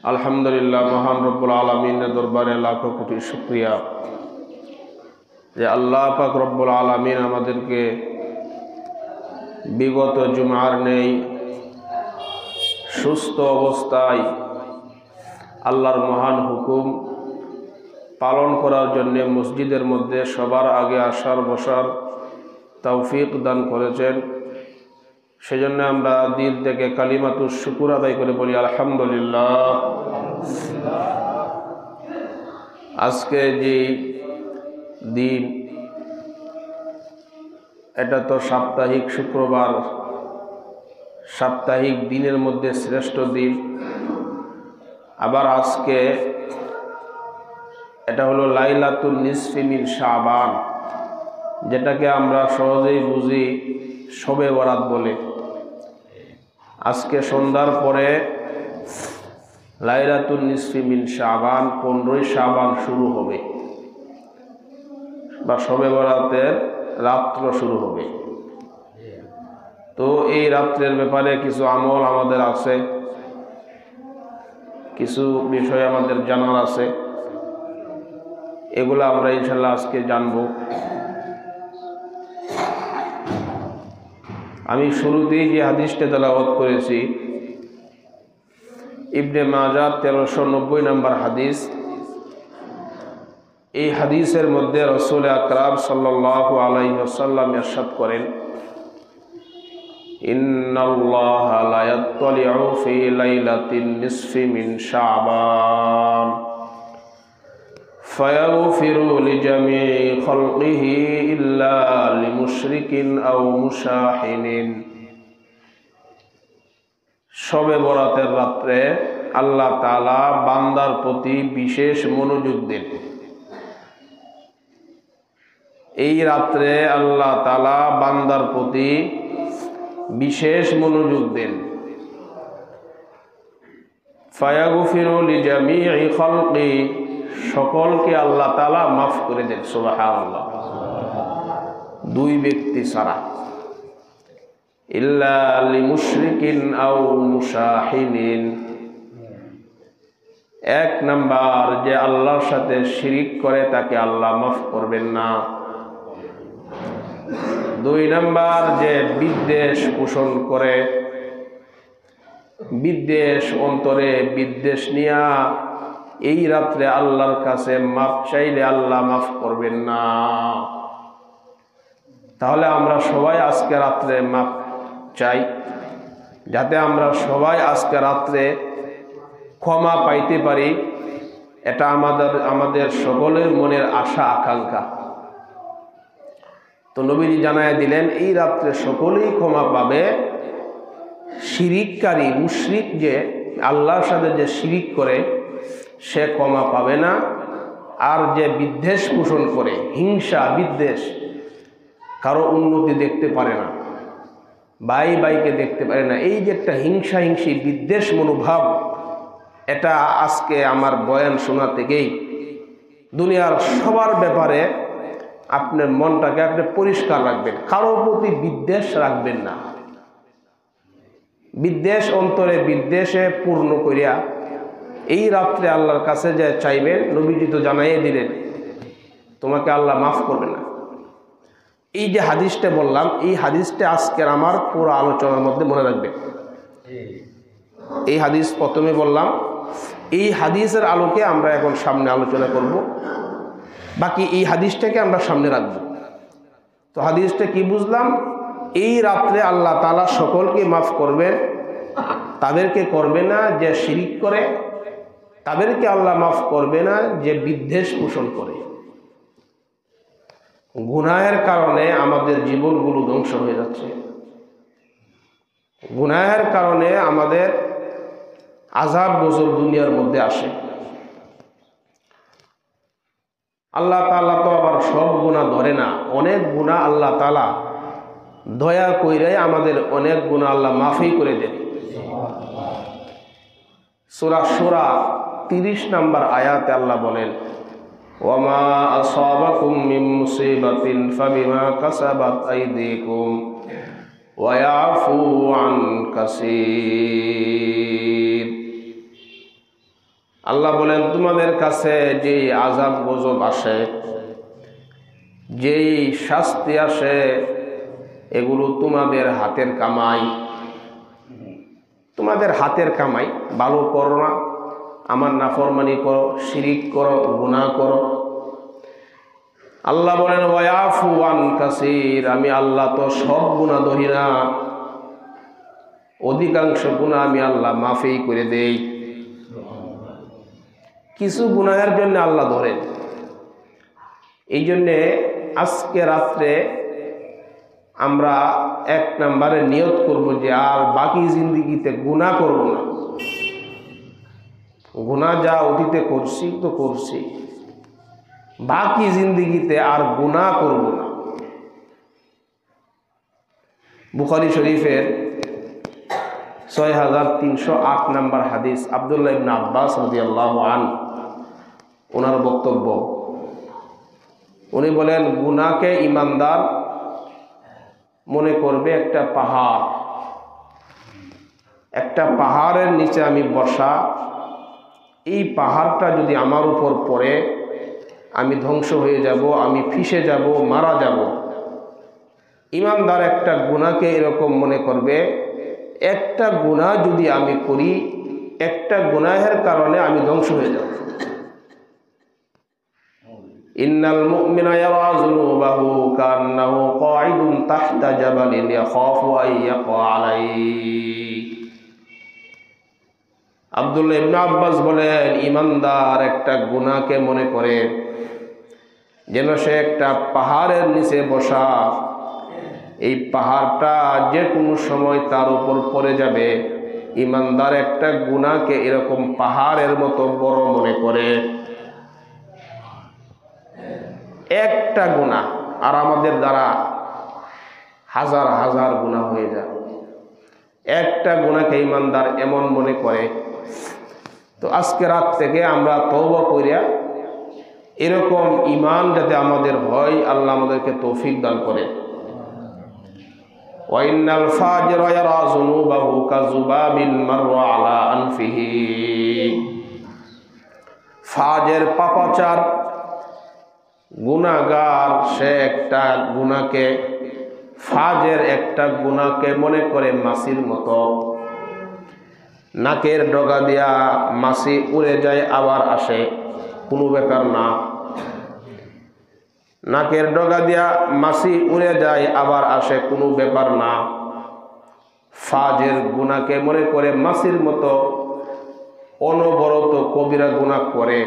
আলহামদুলিল্লাহ, মহান রব্বুল আলামিনের দরবারে লাখো কোটি শুকরিয়া যে আল্লাহ পাক রব্বুল আলামিন আমাদেরকে বিগত জুমার নেই সুস্থ অবস্থায় আল্লাহর মহান হুকুম পালন করার জন্য মসজিদের মধ্যে সবার আগে আসার বসার তৌফিক দান করেছেন। সেজন্য আমরা দিল থেকে কালিমাতুশ শুকুর আদায় করে বলি আলহামদুলিল্লাহ। আজকে যে দিন, এটা তো সাপ্তাহিক শুক্রবার, সাপ্তাহিক দিনের মধ্যে শ্রেষ্ঠ দিন। আবার আজকে এটা হলো লাইলাতুন নিসফি মিন শাবান, যেটাকে আমরা সহজেই বুঝি শবে বরাত বলে। আজকে সন্ধ্যার পরে লাইলাতুন নিসফি মিন শাবান, 15ই শাবান শুরু হবে বা শবে বরাতের রাত্র শুরু হবে। তো এই রাত্রের ব্যাপারে কিছু আমল আমাদের আছে, কিছু বিষয় আমাদের জানার আছে, এগুলো আমরা ইনশাল্লাহ আজকে জানব। আমি শুরুতেই যে হাদিসটা তেলাওয়াত করেছি, ইবনে মাজাহ 1390 নম্বর হাদিস। এই হাদিসের মধ্যে রাসূল আকরাম সাল্লাল্লাহু আলাইহি ওয়াসাল্লাম ইরশাদ করেন, ইন্নাল্লাহা লা ইয়াত্তালিউ ফি লাইলাতিন নিসফি মিন শাবান ফায়াগফিরু লিজামিই খালকিহি ইল্লা লিমুশরিকিন আও মুশাহিনিন। শবে বরাতের রাত্রে আল্লাহ তাআলা বান্দার প্রতি বিশেষ মনোযোগ দেন। এই রাত্রে আল্লাহ তাআলা বান্দার প্রতি বিশেষ মনোযোগ দেন। ফায়াগফিরু লিজামিই খালকি, সকলকে আল্লাহ তাআলা মাফ করে দেন। সুবহানাল্লাহ। দুই ব্যক্তি ছাড়া। ইল্লা লিমুশরিকিন আও মুশাহিনিন, এক নাম্বার যে আল্লাহর সাথে শিরিক করে তাকে আল্লাহ মাফ করবেন না। দুই নাম্বার যে বিদ্বেষ পোষণ করে, বিদ্বেষ অন্তরে বিদ্বেষ নিয়া এই রাত্রে আল্লাহর কাছে মাফ চাইলে আল্লাহ মাফ করবেন না। তাহলে আমরা সবাই আজকে রাত্রে মাফ চাই, যাতে আমরা সবাই আজকে রাত্রে ক্ষমা পাইতে পারি। এটা আমাদের সকলের মনের আশা আকাঙ্ক্ষা। তো নবীজি জানায় দিলেন, এই রাত্রে সকলেই ক্ষমা পাবে। শিরিককারী মুশরিক, যে আল্লাহর সাথে যে শিরিক করে, সে ক্ষমা পাবে না। আর যে বিদ্বেষ পোষণ করে, হিংসা বিদ্বেষ, কারো উন্নতি দেখতে পারে না, ভাইকে দেখতে পারে না, এই যে একটা হিংসা হিংসি বিদ্বেষ মনোভাব, এটা আজকে আমার বয়ান শোনা থেকেই দুনিয়ার সবার ব্যাপারে আপনার মনটাকে আপনি পরিষ্কার রাখবেন। কারোর প্রতি বিদ্বেষ রাখবেন না। বিদ্বেষ অন্তরে বিদ্বেষে পূর্ণ করিয়া এই রাত্রে আল্লাহর কাছে যে চাইবেন, নবীজি তো জানাইয়ে দিলেন তোমাকে আল্লাহ মাফ করবে না। এই যে হাদিসটা বললাম, এই হাদিসটা আজকের আমার পুরো আলোচনার মধ্যে মনে রাখবেন। এই হাদিস প্রথমে বললাম, এই হাদিসের আলোকে আমরা এখন সামনে আলোচনা করব। বাকি এই হাদিসটাকে আমরা সামনে রাখব। তো হাদিসটা কি বুঝলাম? এই রাত্রে আল্লাহ তাআলা সকলকে মাফ করবেন, তাদেরকে করবে না যে শিরিক করে, তাদেরকে আল্লাহ মাফ করবে না যে বিদ্বেষ পোষণ করে। গুনাহের কারণে আমাদের জীবনগুলো ধ্বংস হয়ে যাচ্ছে। গুনাহের কারণে আমাদের আযাব গজব দুনিয়ার মধ্যে আসে। আল্লাহ তাআলা তো আবার সব গুনাহ ধরে না, অনেক গুনাহ আল্লাহ তাআলা দয়া কইরে আমাদের অনেক গুনাহ আল্লাহ মাফই করে দেন। সূরা শূরা 30 নম্বর আয়াতে আল্লাহ বলেন, ওয়ামা আসাবাকুম মিন মুসিবাতিন ফাবিমা কাসাবাত আইদিকুম ওয়া ইয়াফু আন কাসীর। আল্লাহ বলেন তোমাদের কাছে যেই আযাব গজব আসে, যেই শাস্তি আসে, এগুলো তোমাদের হাতের কামাই। তোমাদের হাতের কামাই। ভালো করো না, আমার নাফরমানি করো, শিরিক করো, গুনাহ করো। আল্লাহ বলেন ওয়ায়াফু আন কাসীর, আমি আল্লাহ তো সব গুনাহ ধরি না, অধিকাংশ গুনাহ আমি আল্লাহ মাফই করে দেই। কিছু গুনাহের জন্য আল্লাহ ধরেন। এই জন্যে আজকে রাত্রে আমরা এক নম্বরে নিয়ত করব যে আর বাকি জিন্দিগিতে গুনাহ করব না। গুনাহ যা অতীতে করছি তো করছি, বাকি জিন্দিগিতে আর গুনাহ করব না। বুখারী শরীফের 6308 নম্বর হাদিস, আব্দুল্লাহ ইবনে আব্বাস রাদিয়াল্লাহু আনহু ওনার বক্তব্য। উনি বলেন গুনাহকে ঈমানদার মনে করবে একটা পাহাড়। একটা পাহাড়ের নিচে আমি বসা, এই পাহাড়টা যদি আমার উপর পড়ে আমি ধ্বংস হয়ে যাব, আমি ফিসে যাব, মারা যাব। ঈমানদার একটা গুনাহকে এরকম মনে করবে, একটা গুনাহ যদি আমি করি, একটা গুনাহের কারণে আমি ধ্বংস হয়ে যাব। ইন্নাল মুমিনা ইয়ারা যুনুবাহু কান্নাহু কাঈদুন তাহতা জাবালিন ইয়াখাফু আন ইয়াকা আলাইহি। আব্দুল্লাহ ইবনে আব্বাস বলেন ঈমানদার একটা গুনাহকে মনে করে যেন সে একটা পাহাড়ের নিচে বসা, এই পাহাড়টা যে কোনো সময় তার উপর পড়ে যাবে। ঈমানদার একটা গুনাহকে এরকম পাহাড়ের মতো বড় মনে করে। একটা গুনাহ আর আমাদের দ্বারা হাজার হাজার গুনাহ হয়ে যায়। একটা গুনাহকে ঈমানদার এমন মনে করে। তো আজকে রাত থেকে আমরা তওবা করিয়া এরকম ঈমান যাতে আমাদের হয়, আল্লাহ আমাদেরকে তৌফিক দান করে। ওয়াইনাল ফাজিরা ইয়ারা যুনুবাহু কাযুবাবিন মাররা আলা আনফিহি। ফাজের পাপাচার গুনাহগার সে একটা গুনাহকে, ফাজের একটা গুনাহকে মনে করে মাছির মতো। নাকের ডগা দিয়া মাছি উড়ে যায় আবার আসে, কোনো ব্যাপার না। নাকের ডগা দিয়া মাছি উড়ে যায় আবার আসে, কোনো ব্যাপার না। ফাজের গুনাহকে মনে করে মাছির মতো, অনবরত কবিরা গুনাহ করে।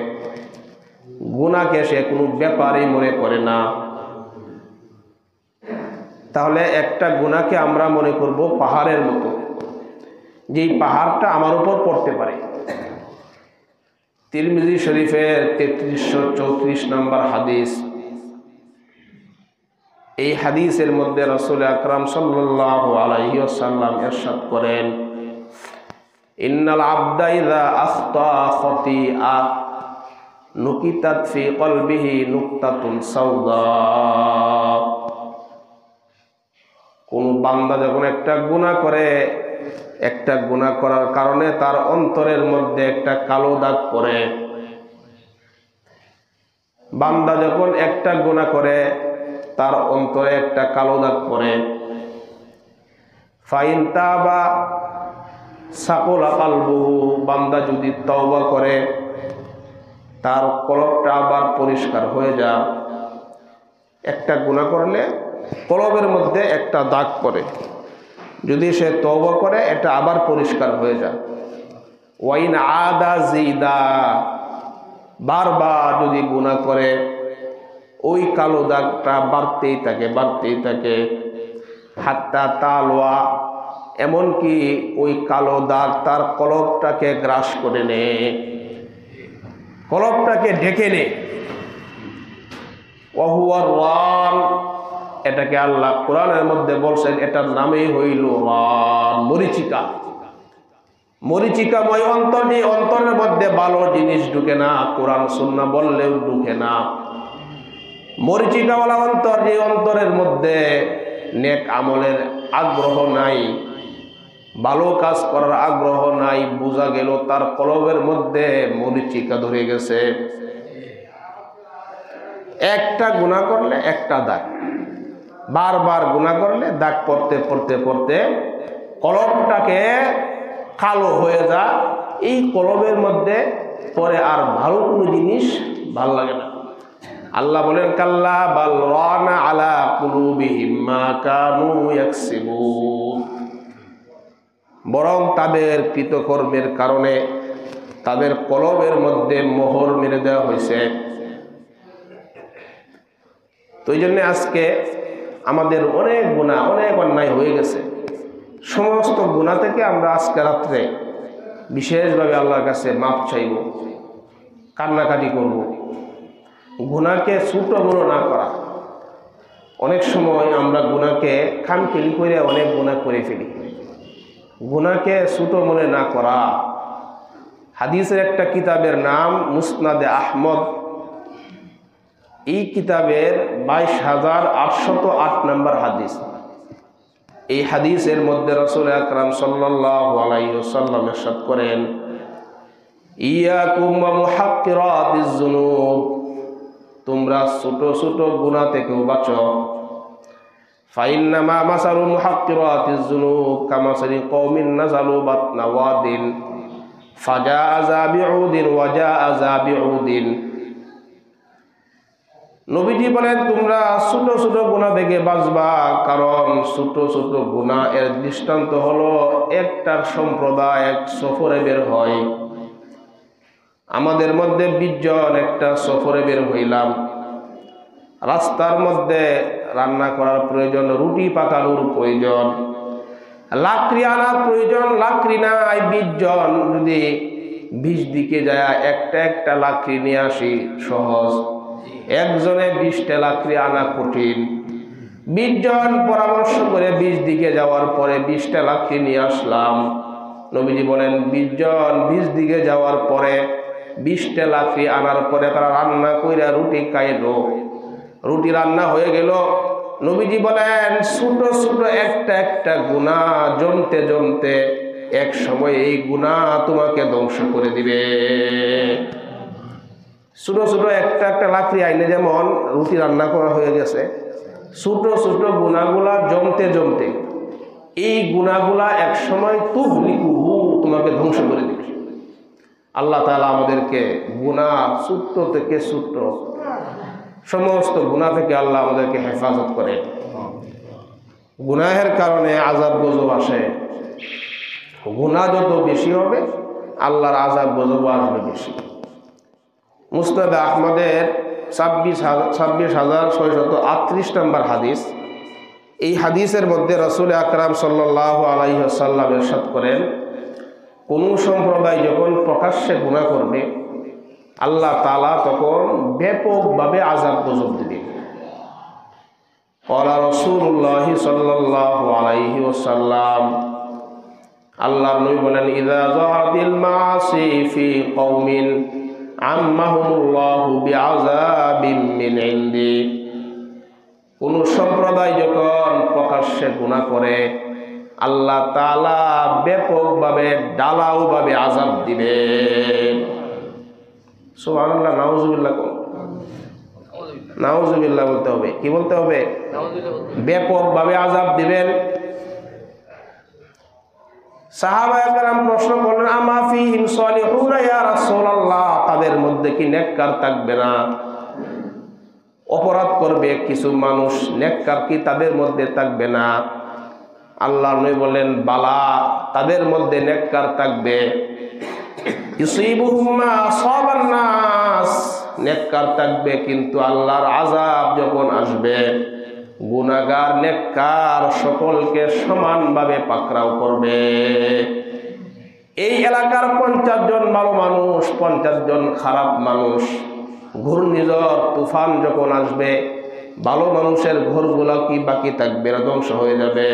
গুনাহকে সে কোনো ব্যাপারই মনে করে না। তাহলে একটা গুনাহকে আমরা মনে করব পাহাড়ের মতো, যেই পাহাড়টা আমার উপর পড়তে পারে। তিরমিজি শরীফের 3334 নম্বর হাদিস। এই হাদিসের মধ্যে রাসূল আকরাম সাল্লাল্লাহু আলাইহি ওয়াসাল্লাম ইরশাদ করেন, ইন্নাল আবদা ইযা আখতা খাতিআ নুকিতাত ফি কলবিহি নুকতাতুন সাওদা। কোন বান্দা যখন একটা গুনাহ করে, একটা গুনাহ করার কারণে তার অন্তরের মধ্যে একটা কালো দাগ পড়ে। বান্দা যখন একটা গুনাহ করে তার অন্তরে একটা কালো দাগ পড়ে। ফাইন তাবা সাকুলা কালবুহু, বান্দা যদি তওবা করে তার কলবটা আবার পরিষ্কার হয়ে যায়। একটা গুনাহ করলে কলবের মধ্যে একটা দাগ পড়ে, যদি সে তওবা করে এটা আবার পরিষ্কার হয়ে যায়। ওয়াইন আদা জিদা, বারবার যদি গুনাহ করে ওই কালো দাগটা বাড়তেই থাকে, বাড়তেই থাকে। হাত্তা তালওয়া, এমনকি ওই কালো দাগ তার কলবটাকে গ্রাস করে নেয়, কলবটাকে ঢেকে নেয়। ওয়াহুয়ার রান, এটাকে আল্লাহ কোরআনের মধ্যে বলছেন, এটার নামই হইল রান, মরিচিকা। মরিচিকাময় অন্তর, যে অন্তরের মধ্যে ভালো জিনিস ঢুকে না, কোরআন সুন্নাহ বললেও ঢুকে না। মরিচিকাওয়ালা অন্তর, যে অন্তরের মধ্যে নেক আমলের আগ্রহ নাই, ভালো কাজ করার আগ্রহ নাই, বোঝা গেল তার কলবের মধ্যে মরিচিকা ধরে গেছে। একটা গুনাহ করলে একটা দাগ, বারবার গুনাহ করলে দাগ পড়তে পড়তে পড়তে কলবটাকে কালো হয়ে যায়। এই কলবের মধ্যে পরে আর ভালো কোনো জিনিস ভাল লাগে না। আল্লাহ বলেন কাল্লা বাল রানা আলা কুলুবিহিম মা কানু ইয়াকসিবুন, বরং তাদের কৃতকর্মের কারণে তাদের কলবের মধ্যে মোহর মেরে দেওয়া হয়েছে। তো এই জন্য আজকে আমাদের অনেক গুনাহ, অনেক অন্যায় হয়ে গেছে। সমস্ত গুনাহ থেকে আমরা আজকে রাত্রে বিশেষভাবে আল্লাহর কাছে মাপ চাইব, কান্নাকাটি করব। গুনাহকে ছোট বড় না করা। অনেক সময় আমরা গুনাহকে খামখেয়ালি করে অনেক গুনাহ করে ফেলি। গুনাহকে ছোট মনে না করা। হাদিসের একটা কিতাবের নাম মুসনাদে আহমদ। এই কিতাবের 22,808 নম্বর হাদিস। এই হাদিসের মধ্যে রাসূল আকরাম সাল্লাল্লাহু আলাইহি ওয়াসাল্লাম ইরশাদ করেন, ইয়াকুম ওয়া মুহাক্কিরাতিজ যুনুব, তোমরা ছোট ছোট গুনাহ থেকে বাঁচো। ফাইন্নামা মাসালু মুহাক্কিরাতিজ যুনুব কামাসালি কওমিন নাযালু বাতনা ওয়াদিন ফাজাআ যাবিউদিন ওয়া জাআ যাবিউদিন। নবীজি বলেন তোমরা ছোট ছোট গুনাহ থেকে বাঁচবা, কারণ ছোট ছোট গুনাহ এর দৃষ্টান্ত হলো একটার সম্প্রদায় এক সফরে বের হয়। আমাদের মধ্যে 20 জন একটা সফরে বের হইলাম। রাস্তার মধ্যে রান্না করার প্রয়োজন, রুটি পাকানোর প্রয়োজন, লাকড়ি আনার প্রয়োজন, লাকড়ি নাই। 20 জন যদি 20 দিকে যায় একটা একটা লাকড়ি নিয়ে আসি সহজ, একজনে 20টা লাকড়ি আনা কঠিন। 20 জন পরামর্শ করে 20 দিকে যাওয়ার পরে 20টা লাকড়ি নিয়ে আসলাম। নবীজি বলেন 20 জন 20 দিকে যাওয়ার পরে 20টা লাকড়ি আনার পরে তারা রান্না কইরা রুটি খাইলো। রুটি রান্না হয়ে গেল। নবীজি বলেন ছোট ছোট একটা একটা গুনাহ জমতে জমতে এক সময় এই গুনাহ তোমাকে ধ্বংস করে দিবে। ছোট ছোট একটা একটা লাকড়ি আইনে যেমন রুটি রান্না করা হয়ে গেছে, ছোট ছোট গুনাহগুলা জমতে জমতে এই গুনাহগুলা এক সময় তুহলিকুহু, তোমাকে ধ্বংস করে দিবে। আল্লাহ তাআলা আমাদেরকে গুনাহ ছোট থেকে ছোট সমস্ত গুনাহ থেকে আল্লাহ আমাদেরকে হেফাজত করে। গুনাহের কারণে আযাব গজব আসে। গুনাহ যত বেশি হবে আল্লাহর আযাব গজব আসবে বেশি। মুসনাদ আহমদের 26,638 নম্বর হাদিস। এই হাদিসের মধ্যে রাসূল আকরাম সাল্লাল্লাহু আলাইহি ওয়াসাল্লাম ইরশাদ করেন, কোন সম্প্রদায় যখন প্রকাশ্যে গুনাহ করবে আল্লাহ তাআলা তখন ব্যাপকভাবে আযাব গজব দিবে। ক্বালা রাসূলুল্লাহ সাল্লাল্লাহু আলাইহি ওয়াসাল্লাম, আল্লাহর নবী বলেন, ইযা যাহারাতিল মাআসি ফি কওমিন আম্মাহুমুল্লাহু বিআযাবিম মিন ইনদি, কোন সম্প্রদায় যখন প্রকাশ্যে গুনাহ করে আল্লাহ তাআলা ব্যাপকভাবে ডালাওভাবে আযাব দিবেন। সুবহানাল্লাহ, নাউযুবিল্লাহ। নাউযুবিল্লাহ বলতে হবে। কি বলতে হবে? ব্যাপকভাবে আযাব দিবেন। সাহাবায়ে কেরাম প্রশ্ন করলেন, আমা ফীহিম সালিহুনা ইয়া রাসূলুল্লাহ, তাদের মধ্যে কি নেককার থাকবে না? অপরাধ করবে কিছু মানুষ, নেককার কি তাদের মধ্যে থাকবে না? আল্লাহর নবী বলেন, বালা, তাদের মধ্যে নেককার থাকবে। ইউসিবুহুম মা আসাবান নাস, নেককার থাকবে, কিন্তু আল্লাহর আযাব যখন আসবে গুনাহগার নেককার সকলকে সমানভাবে পাকড়াও করবে। এই এলাকার 50 জন ভালো মানুষ, 50 জন খারাপ মানুষ, ঘূর্ণিঝড় তুফান যখন আসবে ভালো মানুষের ঘরগুলো কি বাকি থাকবে না? ধ্বংস হয়ে যাবে।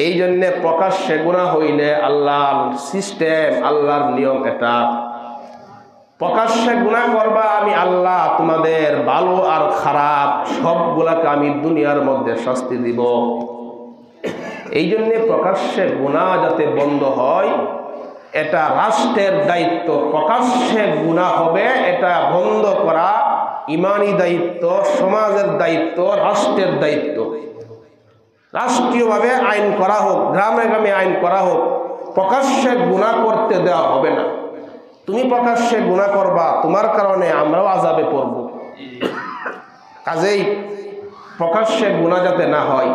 এই জন্যে প্রকাশ্যে গুনাহ হইলে আল্লাহর সিস্টেম, আল্লাহর নিয়ম এটা, প্রকাশ্যে গুনাহ করবা, আমি আল্লাহ তোমাদের ভালো আর খারাপ সবগুলাকে আমি দুনিয়ার মধ্যে শাস্তি দিব। এই জন্যে প্রকাশ্যে গুনাহ যাতে বন্ধ হয়, এটা রাষ্ট্রের দায়িত্ব। প্রকাশ্যে গুনাহ হবে এটা বন্ধ করা ইমানি দায়িত্ব, সমাজের দায়িত্ব, রাষ্ট্রের দায়িত্ব। রাষ্ট্রীয়ভাবে আইন করা হোক, গ্রামে গ্রামে আইন করা হোক, প্রকাশ্যে গুনাহ করতে দেওয়া হবে না। তুমি প্রকাশ্যে গুনাহ করবা, তোমার কারণে আমরাও আযাবে পড়ব। কাজেই প্রকাশ্যে গুনাহ যাতে না হয়,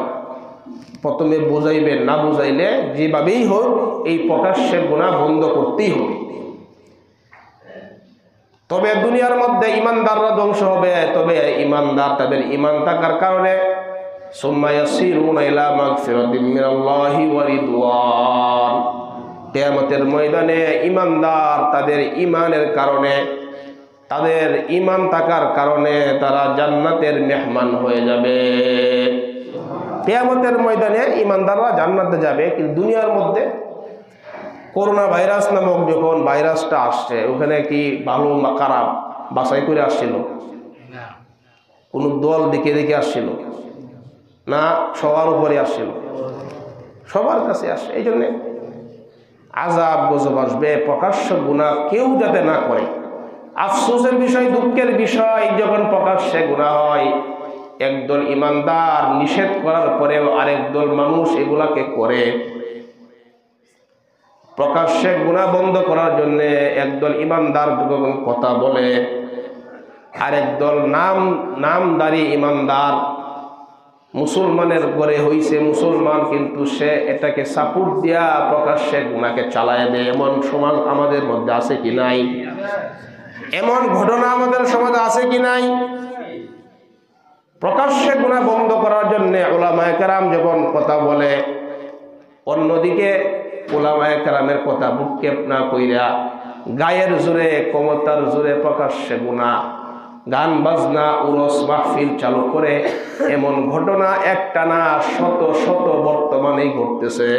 প্রথমে বুঝাইবেন, না বুঝাইলে যেভাবেই হোক এই প্রকাশ্যে গুনাহ বন্ধ করতেই হবে। তবে দুনিয়ার মধ্যে ইমানদাররা ধ্বংস হবে, তবে ইমানদার তাদের ইমান থাকার কারণে সুম্মা ইয়াসিরুনা ইলা মাগফিরাতিম মিনাল্লাহি ওয়া রিদওয়ান, কিয়ামতের ময়দানে ইমানদার তাদের ইমানের কারণে, তাদের ইমান থাকার কারণে তারা জান্নাতের মেহমান হয়ে যাবে। কিয়ামতের ময়দানে ইমানদাররা জান্নাতে যাবে। কিন্তু দুনিয়ার মধ্যে করোনা ভাইরাস নামক যখন ভাইরাসটা আসছে, ওখানে কি ভালো খারাপ বাছাই করে আসছিল? কোনো দল দেখে দেখে আসছিল না, সবার উপরে আসছিল, সবার কাছে আসে। এই জন্যে আযাব গজব আসবে। প্রকাশ্য গুনাহ কেউ যাতে না করে। আফসোসের বিষয়, দুঃখের বিষয়, যখন প্রকাশ্যে গুনাহ হয়, একদল ইমানদার নিষেধ করার পরেও আরেক দল মানুষ এগুলাকে করে। প্রকাশ্যে গুনাহ বন্ধ করার জন্য একদল ইমানদার যখন কথা বলে, আরেক দল নামদারি ইমানদার মুসলমানের ঘরে হইছে মুসলমান, কিন্তু সে এটাকে সাপোর্ট দিয়া প্রকাশ্যে গুনাহকে চালায় দেয়। এমন সমাজ আমাদের মধ্যে আছে কি নাই? এমন ঘটনা আমাদের সমাজে আছে কি নাই? প্রকাশ্যে গুনাহ বন্ধ করার জন্য উলামায়ে কেরাম যখন কথা বলে, অন্যদিকে উলামায়ে কেরামের কথা ভ্রুক্ষেপ না কইরা গায়ের জোরে, ক্ষমতার জোরে প্রকাশ্যে গুনাহ, গান বাজনা, উরস মাহফিল চালু করে, এমন ঘটনা একটা না শত শত বর্তমানেই ঘটতেছে।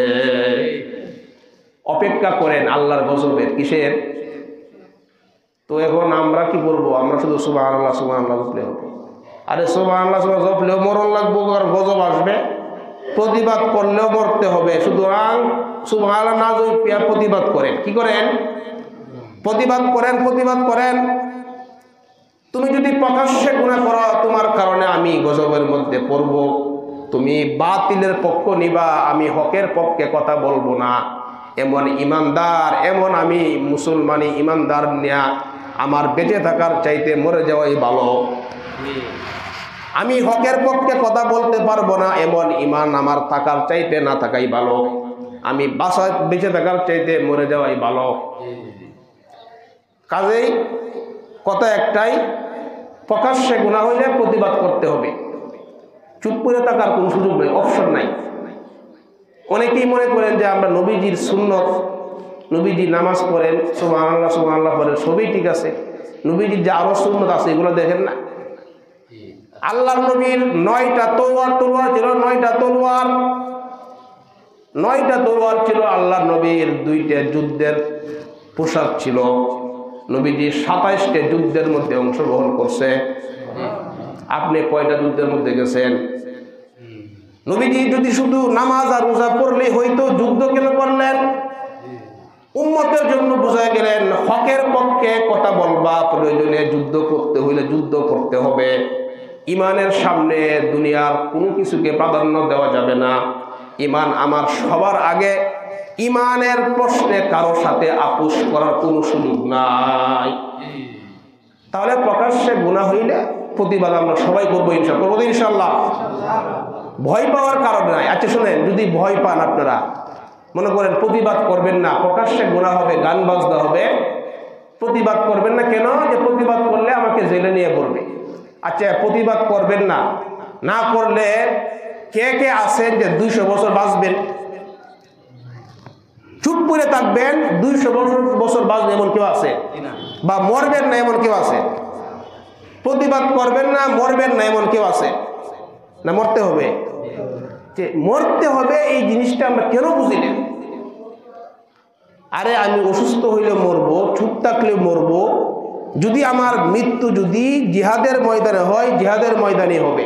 অপেক্ষা করেন আল্লাহর গজবের। কিসের? তো এখন আমরা কি করবো? আমরা শুধু সুবহানাল্লাহ সুবহানাল্লাহ জপলে হবে? আরে সুবহানাল্লাহ সুবহানাল্লাহ জপলেও মরণ লাগবো, আর গজব আসবে। প্রতিবাদ করলেও মরতে হবে। সুতরাং সুবহানাল্লাহ না জপিয়া প্রতিবাদ করেন। কি করেন? প্রতিবাদ করেন, প্রতিবাদ করেন। তুমি যদি প্রকাশ্যে গুনাহ করো, তোমার কারণে আমি গজবের মধ্যে পড়ব। তুমি বাতিলের পক্ষ নিবা, আমি হকের পক্ষে কথা বলবো না। এমন ইমানদার, এমন আমি মুসলমানি ইমানদার নিয়া আমার বেঁচে থাকার চাইতে মরে যাওয়াই ভালো। আমি হকের পক্ষে কথা বলতে পারবো না, এমন ইমান আমার থাকার চাইতে না থাকাই ভালো। আমি বেঁচে থাকার চাইতে মরে যাওয়াই ভালো। কাজেই কথা একটাই, প্রকাশ্যে গুনাহ হইলে প্রতিবাদ করতে হবে। চুপ করে থাকার কোনো সুযোগ নেই, অপশন নাই। অনেকেই মনে করেন যে আমরা নবীজির সুন্নত, নবীজি নামাজ পড়েন, সুবহানাল্লাহ সুবহানাল্লাহ পড়েন, সবই ঠিক আছে। নবীজির যে আরো সুন্নত আছে এগুলো দেখেন না। আল্লাহর নবীর 9টা তলোয়ার ছিল, 9টা তলোয়ার, 9টা তলোয়ার ছিল। আল্লাহর নবীর 2টা যুদ্ধের পোশাক ছিল। নবীজি 27টা যুদ্ধের মধ্যে অংশগ্রহণ করছে। আপনি কয়টা যুদ্ধের মধ্যে গেছেন? নবীজি যদি শুধু নামাজ আর রোজা পড়লে হয়তো, যুদ্ধ কেন করলেন? উম্মতের জন্য বুঝায় গেলেন হকের পক্ষে কথা বলবা, প্রয়োজনে যুদ্ধ করতে হইলে যুদ্ধ করতে হবে। ইমানের সামনে দুনিয়ার কোনো কিছুকে প্রাধান্য দেওয়া যাবে না। ইমান আমার সবার আগে। ইমানের প্রশ্নে কারো সাথে আপোষ করার কোনো সুযোগ নাই। তাহলে প্রকাশ্যে গুনাহ হইলে প্রতিবাদ আমরা সবাই করবো, ইনশাআল্লাহ। ভয় পাওয়ার কারণ নাই। আচ্ছা শোনেন, যদি ভয় পান আপনারা, মনে করেন প্রতিবাদ করবেন না, প্রকাশ্যে গুনাহ হবে, গান বাজনা হবে, প্রতিবাদ করবেন না কেন? যে প্রতিবাদ করলে আমাকে জেলে নিয়ে পড়বে। আচ্ছা প্রতিবাদ করবেন না, না করলে কে কে আছেন যে 200 বছর বাঁচবেন? চুপ করে থাকবেন, 200 বছর বাঁচবেন এমন কেউ আছে? বা মরবেন না এমন কেউ আছে? প্রতিবাদ করবেন না, মরবেন না এমন কেউ আছে? না মরতে হবে? যে মরতে হবে এই জিনিসটা আমরা কেন বুঝি না? আরে আমি অসুস্থ হইলে মরবো, চুপ থাকলে মরবো। যদি আমার মৃত্যু যদি জিহাদের ময়দানে হয়, জিহাদের ময়দানে হবে।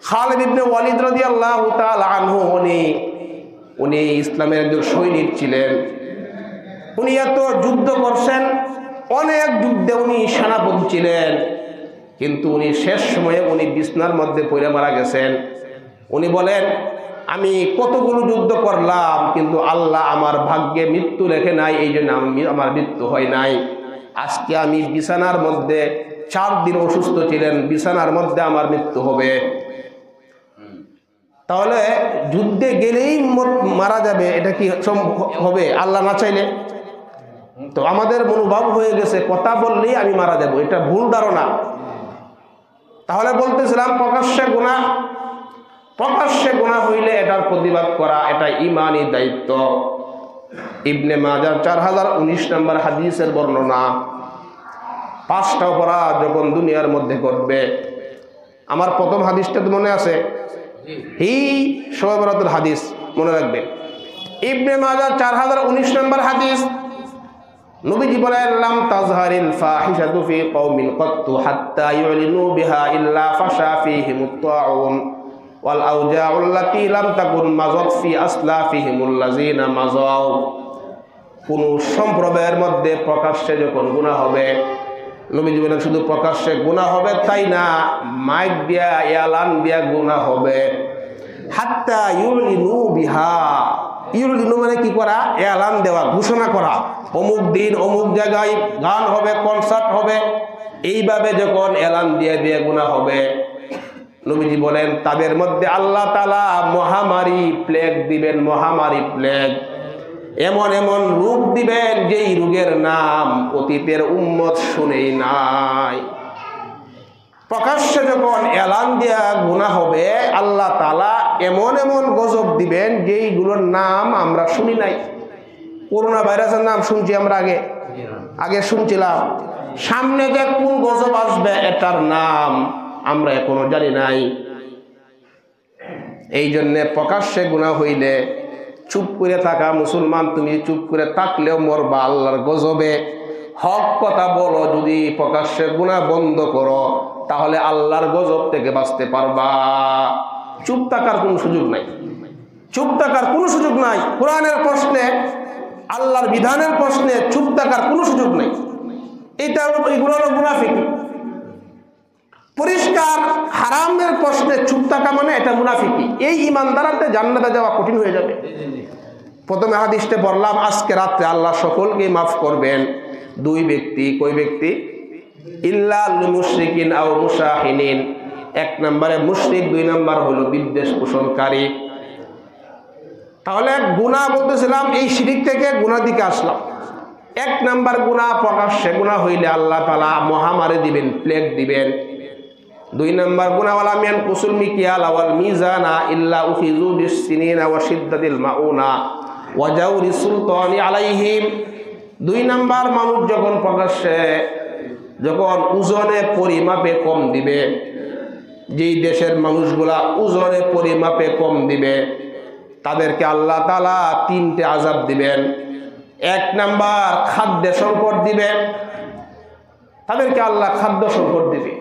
খালিদ ইবনে ওয়ালিদ রাদিয়াল্লাহু তাআলা আনহু উনি উনি ইসলামের একজন সৈনিক ছিলেন। উনি এত যুদ্ধ করছেন, অনেক যুদ্ধে উনি সেনাপতি ছিলেন, কিন্তু উনি শেষ সময়ে উনি বিছনার মধ্যে পড়ে মারা গেছেন। উনি বলেন, আমি কতগুলো যুদ্ধ করলাম কিন্তু আল্লাহ আমার ভাগ্যে মৃত্যু লেখে নাই, এই জন্য আমার মৃত্যু হয় নাই। আজকে আমি বিছানার মধ্যে 4 দিন অসুস্থ ছিলেন, বিছানার মধ্যে আমার মৃত্যু হবে। তাহলে যুদ্ধে গেলেই মারা যাবে, এটা কি হবে আল্লাহ না চাইলে? তো আমাদের মনোভাব হয়ে গেছে কথা বললেই আমি মারা যাব, এটা ভুল ধারণা। তাহলে বলতেছিলাম প্রকাশ্যে গুনাহ হইলে এটার প্রতিবাদ করা এটা ঈমানি দায়িত্ব। ইবনে মাজাহ 4019 নম্বর হাদিসের বর্ণনা, 5টা অপরাধ যখন দুনিয়ার মধ্যে ঘটবে। আমার প্রথম হাদিসটা তো মনে আছে, এই শবে বরাতের হাদিস মনে রাখবেন। ইবনে মাজাহ 4019 নম্বর হাদিস, নবীজি বলেন, লাম তাজহারিল ফাহিশাতু ফি কওমিন কাত্তু হাত্তা ইউলিনু বিহা ইল্লা ফাশা ফীহিমুত তাউন ওয়াল আওজাউল্লাতী লাম তাকুন মাযাত ফি আসলাফিহিমুল লাযিনা মাযাউ। কোন সম্প্রদায়ের মধ্যে প্রকাশ্যে যখন গুনাহ হবে, নবীজি বলেন শুধু প্রকাশ্যে গুনাহ হবে তাই না, মাইক দিয়া এলান দিয়া গুনাহ হবে। হাত্তা ইউলিনু বিহা, ইউলিনু মানে কি করা? এলান দেওয়া, ঘোষণা করা, অমুক দিন অমুক জায়গায় গান হবে, কনসার্ট হবে, এইভাবে যখন এলান দিয়ে দিয়ে গুনাহ হবে, নবীজি বলেন তাদের মধ্যে আল্লাহ তাআলা মহামারী প্লেগ দিবেন, মহামারী প্লেগ, এমন এমন রোগ দিবেন যেই রোগের নাম অতীতের উম্মত শুনেই নাই। প্রকাশ্যে যখন এলান দেয়া গুনাহ হবে, আল্লাহ তাআলা এমন এমন গজব দিবেন যেইগুলোর নাম আমরা শুনি নাই। করোনা ভাইরাসের নাম শুনছি আমরা, আগে শুনছিলাম, সামনে যে কোন গজব আসবে এটার নাম আমরা এখনো জানি নাই। এই জন্যে প্রকাশ্যে গুনাহ হইলে চুপ করে থাকা, মুসলমান তুমি চুপ করে থাকলেও মরবা আল্লাহর গজবে। হক কথা বলো, যদি প্রকাশ্যে গুনাহ বন্ধ করো তাহলে আল্লাহর গজব থেকে বাঁচতে পারবা। চুপ থাকার কোনো সুযোগ নাই, চুপ থাকার কোনো সুযোগ নাই। কোরআনের প্রশ্নে, আল্লাহর বিধানের প্রশ্নে চুপ থাকার কোনো সুযোগ নাই। এগুলো হলো মুনাফিকি। পরিষ্কার হারামের প্রশ্নে চুপ থাকা মানে এটা মুনাফিকি। এই ইমানদারদের জান্নাতে যাওয়া কঠিন হয়ে যাবে। প্রথমে হাদিসে বললাম আজকে রাত্রে আল্লাহ সকলকে মাফ করবেন। 2 ব্যক্তি, কই ব্যক্তি? ইল্লাল মুশরিকিন আও মুশাহিনিন। 1 নম্বরে মুশরিক, 2 নম্বর হলো বিদ্বেষ পোষণকারী। তাহলে গুনাহ বলতেছিলাম, এই শিরিক থেকে গুনাহ দিকে আসলাম। 1 নম্বর গুনাহ, প্রকাশ্যে গুনাহ হইলে আল্লাহ তাআলা মহামারী দিবেন, প্লেগ দিবেন। 2 নম্বর গুনাহ, ওয়ালা ইয়ানকুসুল মিকিয়াল ওয়াল মিজানা ইল্লা উখিযু বিস-সিনিনা ওয়া শিদ্দাতিল মাউনা ওয়া জাওরি সুলতানি আলাইহিম। 2 নম্বর, মানুষ যখন প্রকাশ্যে যখন ওজনে পরিমাপে কম দিবে, যেই দেশের মানুষগুলা ওজনে পরিমাপে কম দিবে তাদেরকে আল্লাহ তাআলা 3টে আযাব দিবেন। 1 নম্বর, খাদ্য সংকট দিবে, তাদেরকে আল্লাহ খাদ্য সংকট দিবে।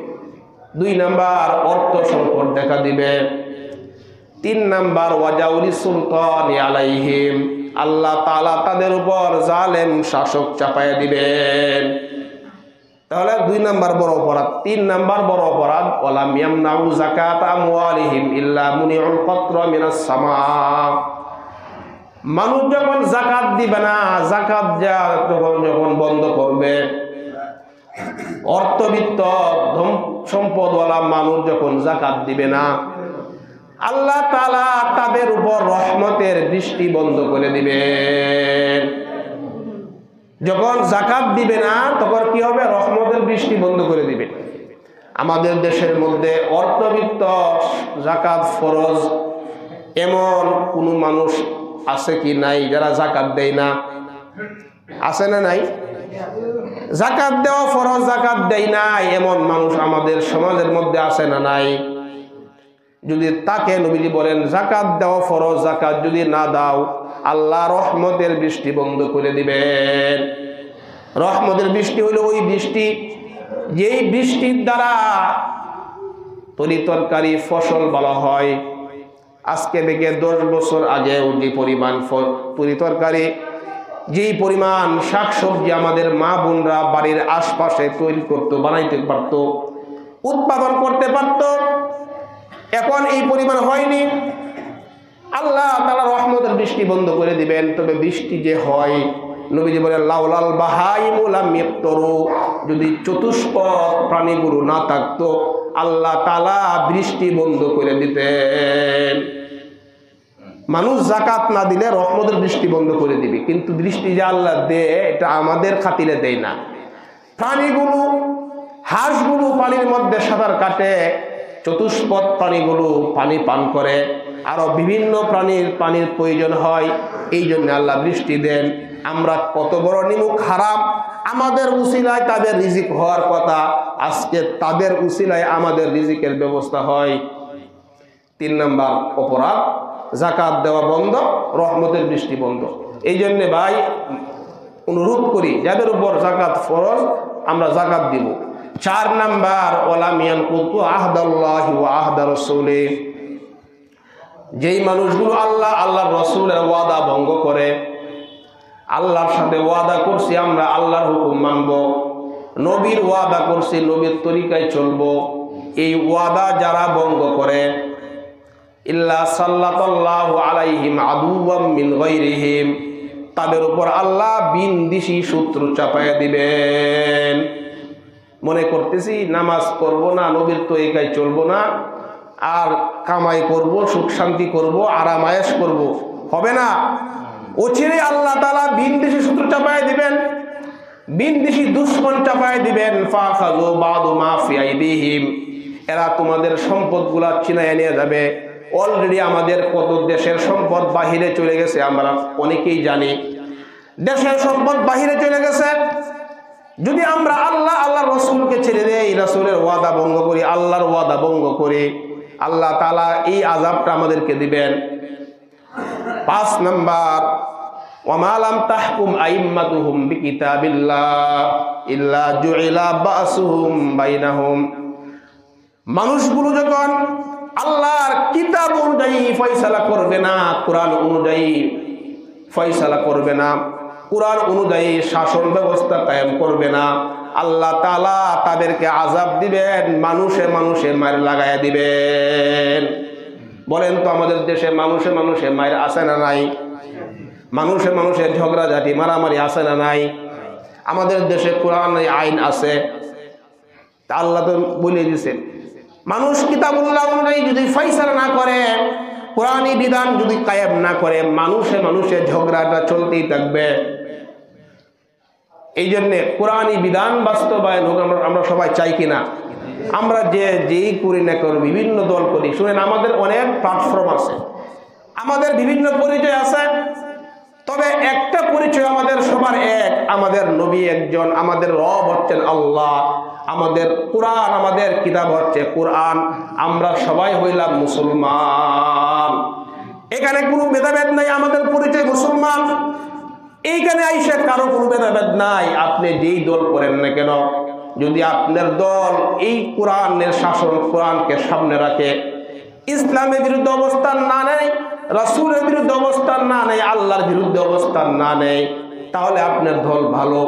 2 নম্বর, অর্থ সংকট দেখা দিবে। 3 নম্বর, ওয়াজাউরি সুলতানি আলাইহিম, আল্লাহ তাআলা তাদের উপর জালেম শাসক চাপায়া দিবেন। তাহলে 2 নম্বর বড় অপরাধ। 3 নম্বর বড় অপরাধ, ওয়ালাম ইয়ামনাউ যাকাত আমওয়ালিহিম ইল্লা মুনিউল কতরা মিনাস সামা। মানুষ যখন যাকাত দিবে না, যাকাত যখন বন্ধ করবে, অর্থবিত্ত সম্পদওয়ালা মানুষ যখন যাকাত দিবে না, আল্লাহ তাআলা তাদের উপর রহমতের দৃষ্টি বন্ধ করে দিবেন। যখন যাকাত দিবে না তখন কি হবে? রহমতের দৃষ্টি বন্ধ করে দিবে। আমাদের দেশের মধ্যে অর্থবিত্ত যাকাত ফরজ এমন কোনো মানুষ আছে কি নাই যারা যাকাত দেয় না? আছে না নাই? যাকাত দেওয়া ফরজ, যাকাত দেয় না এমন মানুষ আমাদের সমাজের মধ্যে আছে না নাই? যদি তাকে নবীজি বলেন যাকাত দেওয়া ফরজ, যাকাত যদি না দাও আল্লাহ রহমতের দৃষ্টি বন্ধ করে দিবেন। রহমতের বৃষ্টি হইল ওই বৃষ্টি যেই বৃষ্টির দ্বারা তরি তরকারি ফসল ভালো হয়। আজকে থেকে 10 বছর আগেও যে পরিমাণ তরকারি, যেই পরিমাণ শাকসবজি আমাদের মা বোনরা বাড়ির আশপাশে তৈরি করত, বানাইতে পারত, উৎপাদন করতে পারত, এখন এই পরিমাণ হয়নি। আল্লাহ তাআলা রহমতের বৃষ্টি বন্ধ করে দিবেন। তবে বৃষ্টি যে হয়, নবীজি বলেন লাউলাল বাহাইমু লাম ইয়াক্তরু, যদি চতুষ্পদ প্রাণীগুলো না থাকতো আল্লাহ তাআলা বৃষ্টি বন্ধ করে দিতেন। মানুষ যাকাত না দিলে রহমতের বৃষ্টি বন্ধ করে দিবে, কিন্তু বৃষ্টি যে আল্লাহ দেয় এটা আমাদের খাতিরে দেয় না। প্রাণীগুলো, হাঁসগুলো পানির মধ্যে সাঁতার কাটে, চতুষ্পদ প্রাণীগুলো পানি পান করে, আরো বিভিন্ন পানির প্রয়োজন হয়, এই জন্য আল্লাহ বৃষ্টি দেন। আমরা কত বড় নিমুখ হারাম, আমাদের উসিলায় তাদের রিজিক হওয়ার কথা, আজকে তাদের উসিলায় আমাদের রিজিকের ব্যবস্থা হয়। 3 নম্বর অপরাধ, যাকাত দেওয়া বন্ধ, রহমতের বৃষ্টি বন্ধ। এই জন্য ভাই অনুরোধ করি, যাদের উপর যাকাত ফরজ আমরা যাকাত দিব। 4 নম্বর ওয়ালাম ইয়ানকুতু আহদাল্লাহি ওয়া আহদা রাসূলি, যেই মানুষগুলো আল্লাহর রাসূলের ওয়াদা ভঙ্গ করে, আল্লাহর সাথে ওয়াদা করছি আমরা আল্লাহর হুকুম মানব, নবীর ওয়াদা করছি নবীর তরিকায় চলব, এই ওয়াদা যারা ভঙ্গ করে ইল্লা সাল্লাতাল্লাহু আলাইহিম আদুওয়াম মিন গায়রিহিম, তাদের উপর আল্লাহ বিনদিশি শত্রু চাপায়া দিবেন। মনে করতেছি নামাজ পড়ব না, নবীর তরিকায় চলবো না, আর কামাই করব, সুখ শান্তি করব, আরাম আয়েশ করব, হবে না। অচিরে আল্লাহ তাআলা বিনদিশি শত্রু চাপায়া দিবেন, বিনদিশি দুশমন চাপায়া দিবেন। ফাখাযু বাদু মা ফি আইদিহিম, এরা তোমাদের সম্পদগুলা ছিনাইয়া নিয়ে যাবে। অলরেডি আমাদের কত দেশের সম্পদ বাহিরে চলে গেছে, আমরা অনেকেই জানি, দেশের সম্পদ বাহিরে চলে গেছে। যদি আমরা আল্লাহর রাসূলকে ছেড়ে দেই, রাসূলের ওয়াদা ভঙ্গ করি, আল্লাহর ওয়াদা ভঙ্গ করি, আল্লাহ তাআলা এই আযাবটা আমাদেরকে দিবেন। 5 নম্বর ওয়ামা লাম তাহকুম আইম্মাতুহুম বিকিতাবিল্লাহ ইল্লা জুইলা বাসুহুম বাইনাহুম, মানুষগুলো যখন আল্লাহর কিতাব অনুযায়ী ফয়সালা করবে না, কোরআন অনুযায়ী ফয়সালা করবে না, কোরআন অনুযায়ী শাসন ব্যবস্থা কায়েম করবে না, আল্লাহ তাআলা তাদেরকে আযাব দিবেন, মানুষে মানুষে মার লাগায়া দিবেন। বলেন তো আমাদের দেশে মানুষে মানুষে মায়ের আছে না নাই? মানুষে মানুষের ঝগড়াঝাটি মারামারি আছে না নাই? আমাদের দেশে কোরআন আইন আছে, তা আল্লাহ তো বলে দিয়েছেন মানুষ কিতাবুল্লাহ অনুযায়ী যদি ফয়সালা না করে, কোরআনী বিধান যদি কায়েম না করে, মানুষে মানুষের ঝগড়াটা চলতেই থাকবে। এই জন্যে কোরআনী বিধান বাস্তবায়ন হোক, আমরা সবাই চাই কিনা? আমরা যেই করি না করি, বিভিন্ন দল করি, শুনেন আমাদের অনেক প্ল্যাটফর্ম আছে, আমাদের বিভিন্ন পরিচয় আছে, তবে একটা পরিচয় আমাদের সবার এক, আমাদের নবী একজন, আমাদের রব হচ্ছেন আল্লাহ, আমাদের কোরআন, আমাদের কিতাব হচ্ছে কোরআন, আমরা সবাই হইলাম মুসলমান। এখানে কোনো ভেদাভেদ নাই, আমাদের পরিচয় মুসলমান। এইখানে আইসা কারো কোনো ভেদাভেদ নাই, আপনি যেই দল করেন না কেন, যদি আপনার দল এই কোরআনের শাসন, কোরআনকে সামনে রাখে, ইসলামের বিরুদ্ধে অবস্থান না নেয়, রাসূলের বিরুদ্ধে অবস্থান না নেয়, আল্লাহর বিরুদ্ধে অবস্থান না নেয়, তাহলে আপনার দল ভালো।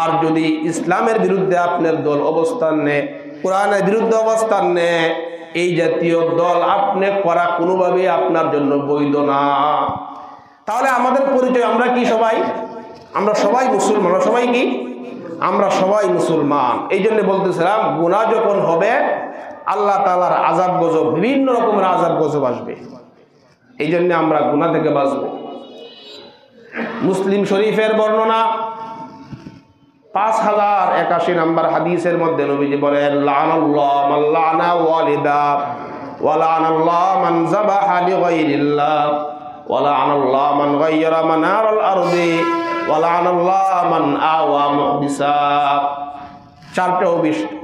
আর যদি ইসলামের বিরুদ্ধে আপনার দল অবস্থান নেয়, কোরআনের বিরুদ্ধে অবস্থান নেয়, এই জাতীয় দল আপনি করা কোনোভাবেই আপনার জন্য বৈধ না। তাহলে আমাদের পরিচয় আমরা কি? সবাই আমরা সবাই মুসলমান। আমরা সবাই কি? আমরা সবাই মুসলমান। এই জন্য বলতেছিলাম, গুনাহ যখন হবে আল্লাহ তাআলার আযাব গজব, বিভিন্ন রকমের আযাব গজব আসবে, এই জন্য আমরা গুনাহ থেকে বাঁচব। মুসলিম শরীফের বর্ণনা 5081 নম্বর হাদিসের মধ্যে নবীজি বলেন, লানাল্লাহু মান লানা ওয়ালিদা ওয়া লানাল্লাহু মান যাবাহা লিগায়রিল্লাহ ওয়া লানাল্লাহু মান গায়্যারা মানারাল আরদি ওয়া লানাল্লাহু মান আওয়া মুহদিসা। 4টা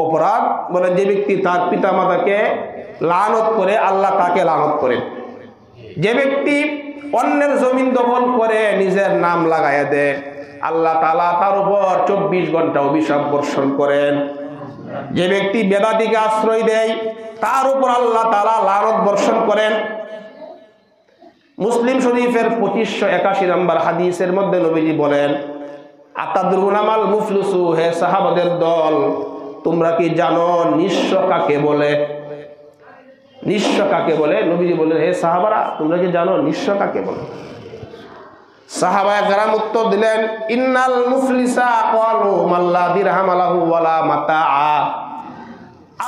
অপরাধ বলেন, যে ব্যক্তি তার পিতামাতাকে লানত করে আল্লাহ তাকে লানত করেন, যে ব্যক্তি অন্যের জমিন দখল করে নিজের নাম লাগাইয়া দেয় আল্লাহ তাআলা তার উপর 24 ঘন্টা অভিশাপ বর্ষণ করেন, যে ব্যক্তি বেদাতিকে আশ্রয় দেয় তার উপর আল্লাহ তাআলা লানত বর্ষণ করেন, মুসলিম শরীফের 2581 নম্বর হাদিসের মধ্যে নবীজি বলেন, আতাদরুনা মাল মুফলিসু, হে সাহাবাদের দল, তোমরা কি জানো নিঃস্ব কাকে বলে? নিঃস্ব কাকে বলে? নবীজি বললেন, হে সাহাবারা, তোমরা কি জানো নিঃস্ব কাকে বলে? সাহাবায়ে কেরাম উত্তর দিলেন, ইন্নাল মুফলিসা ক্বালু মাল্লা দিরহাম লাহু ওয়ালা মাতাআ।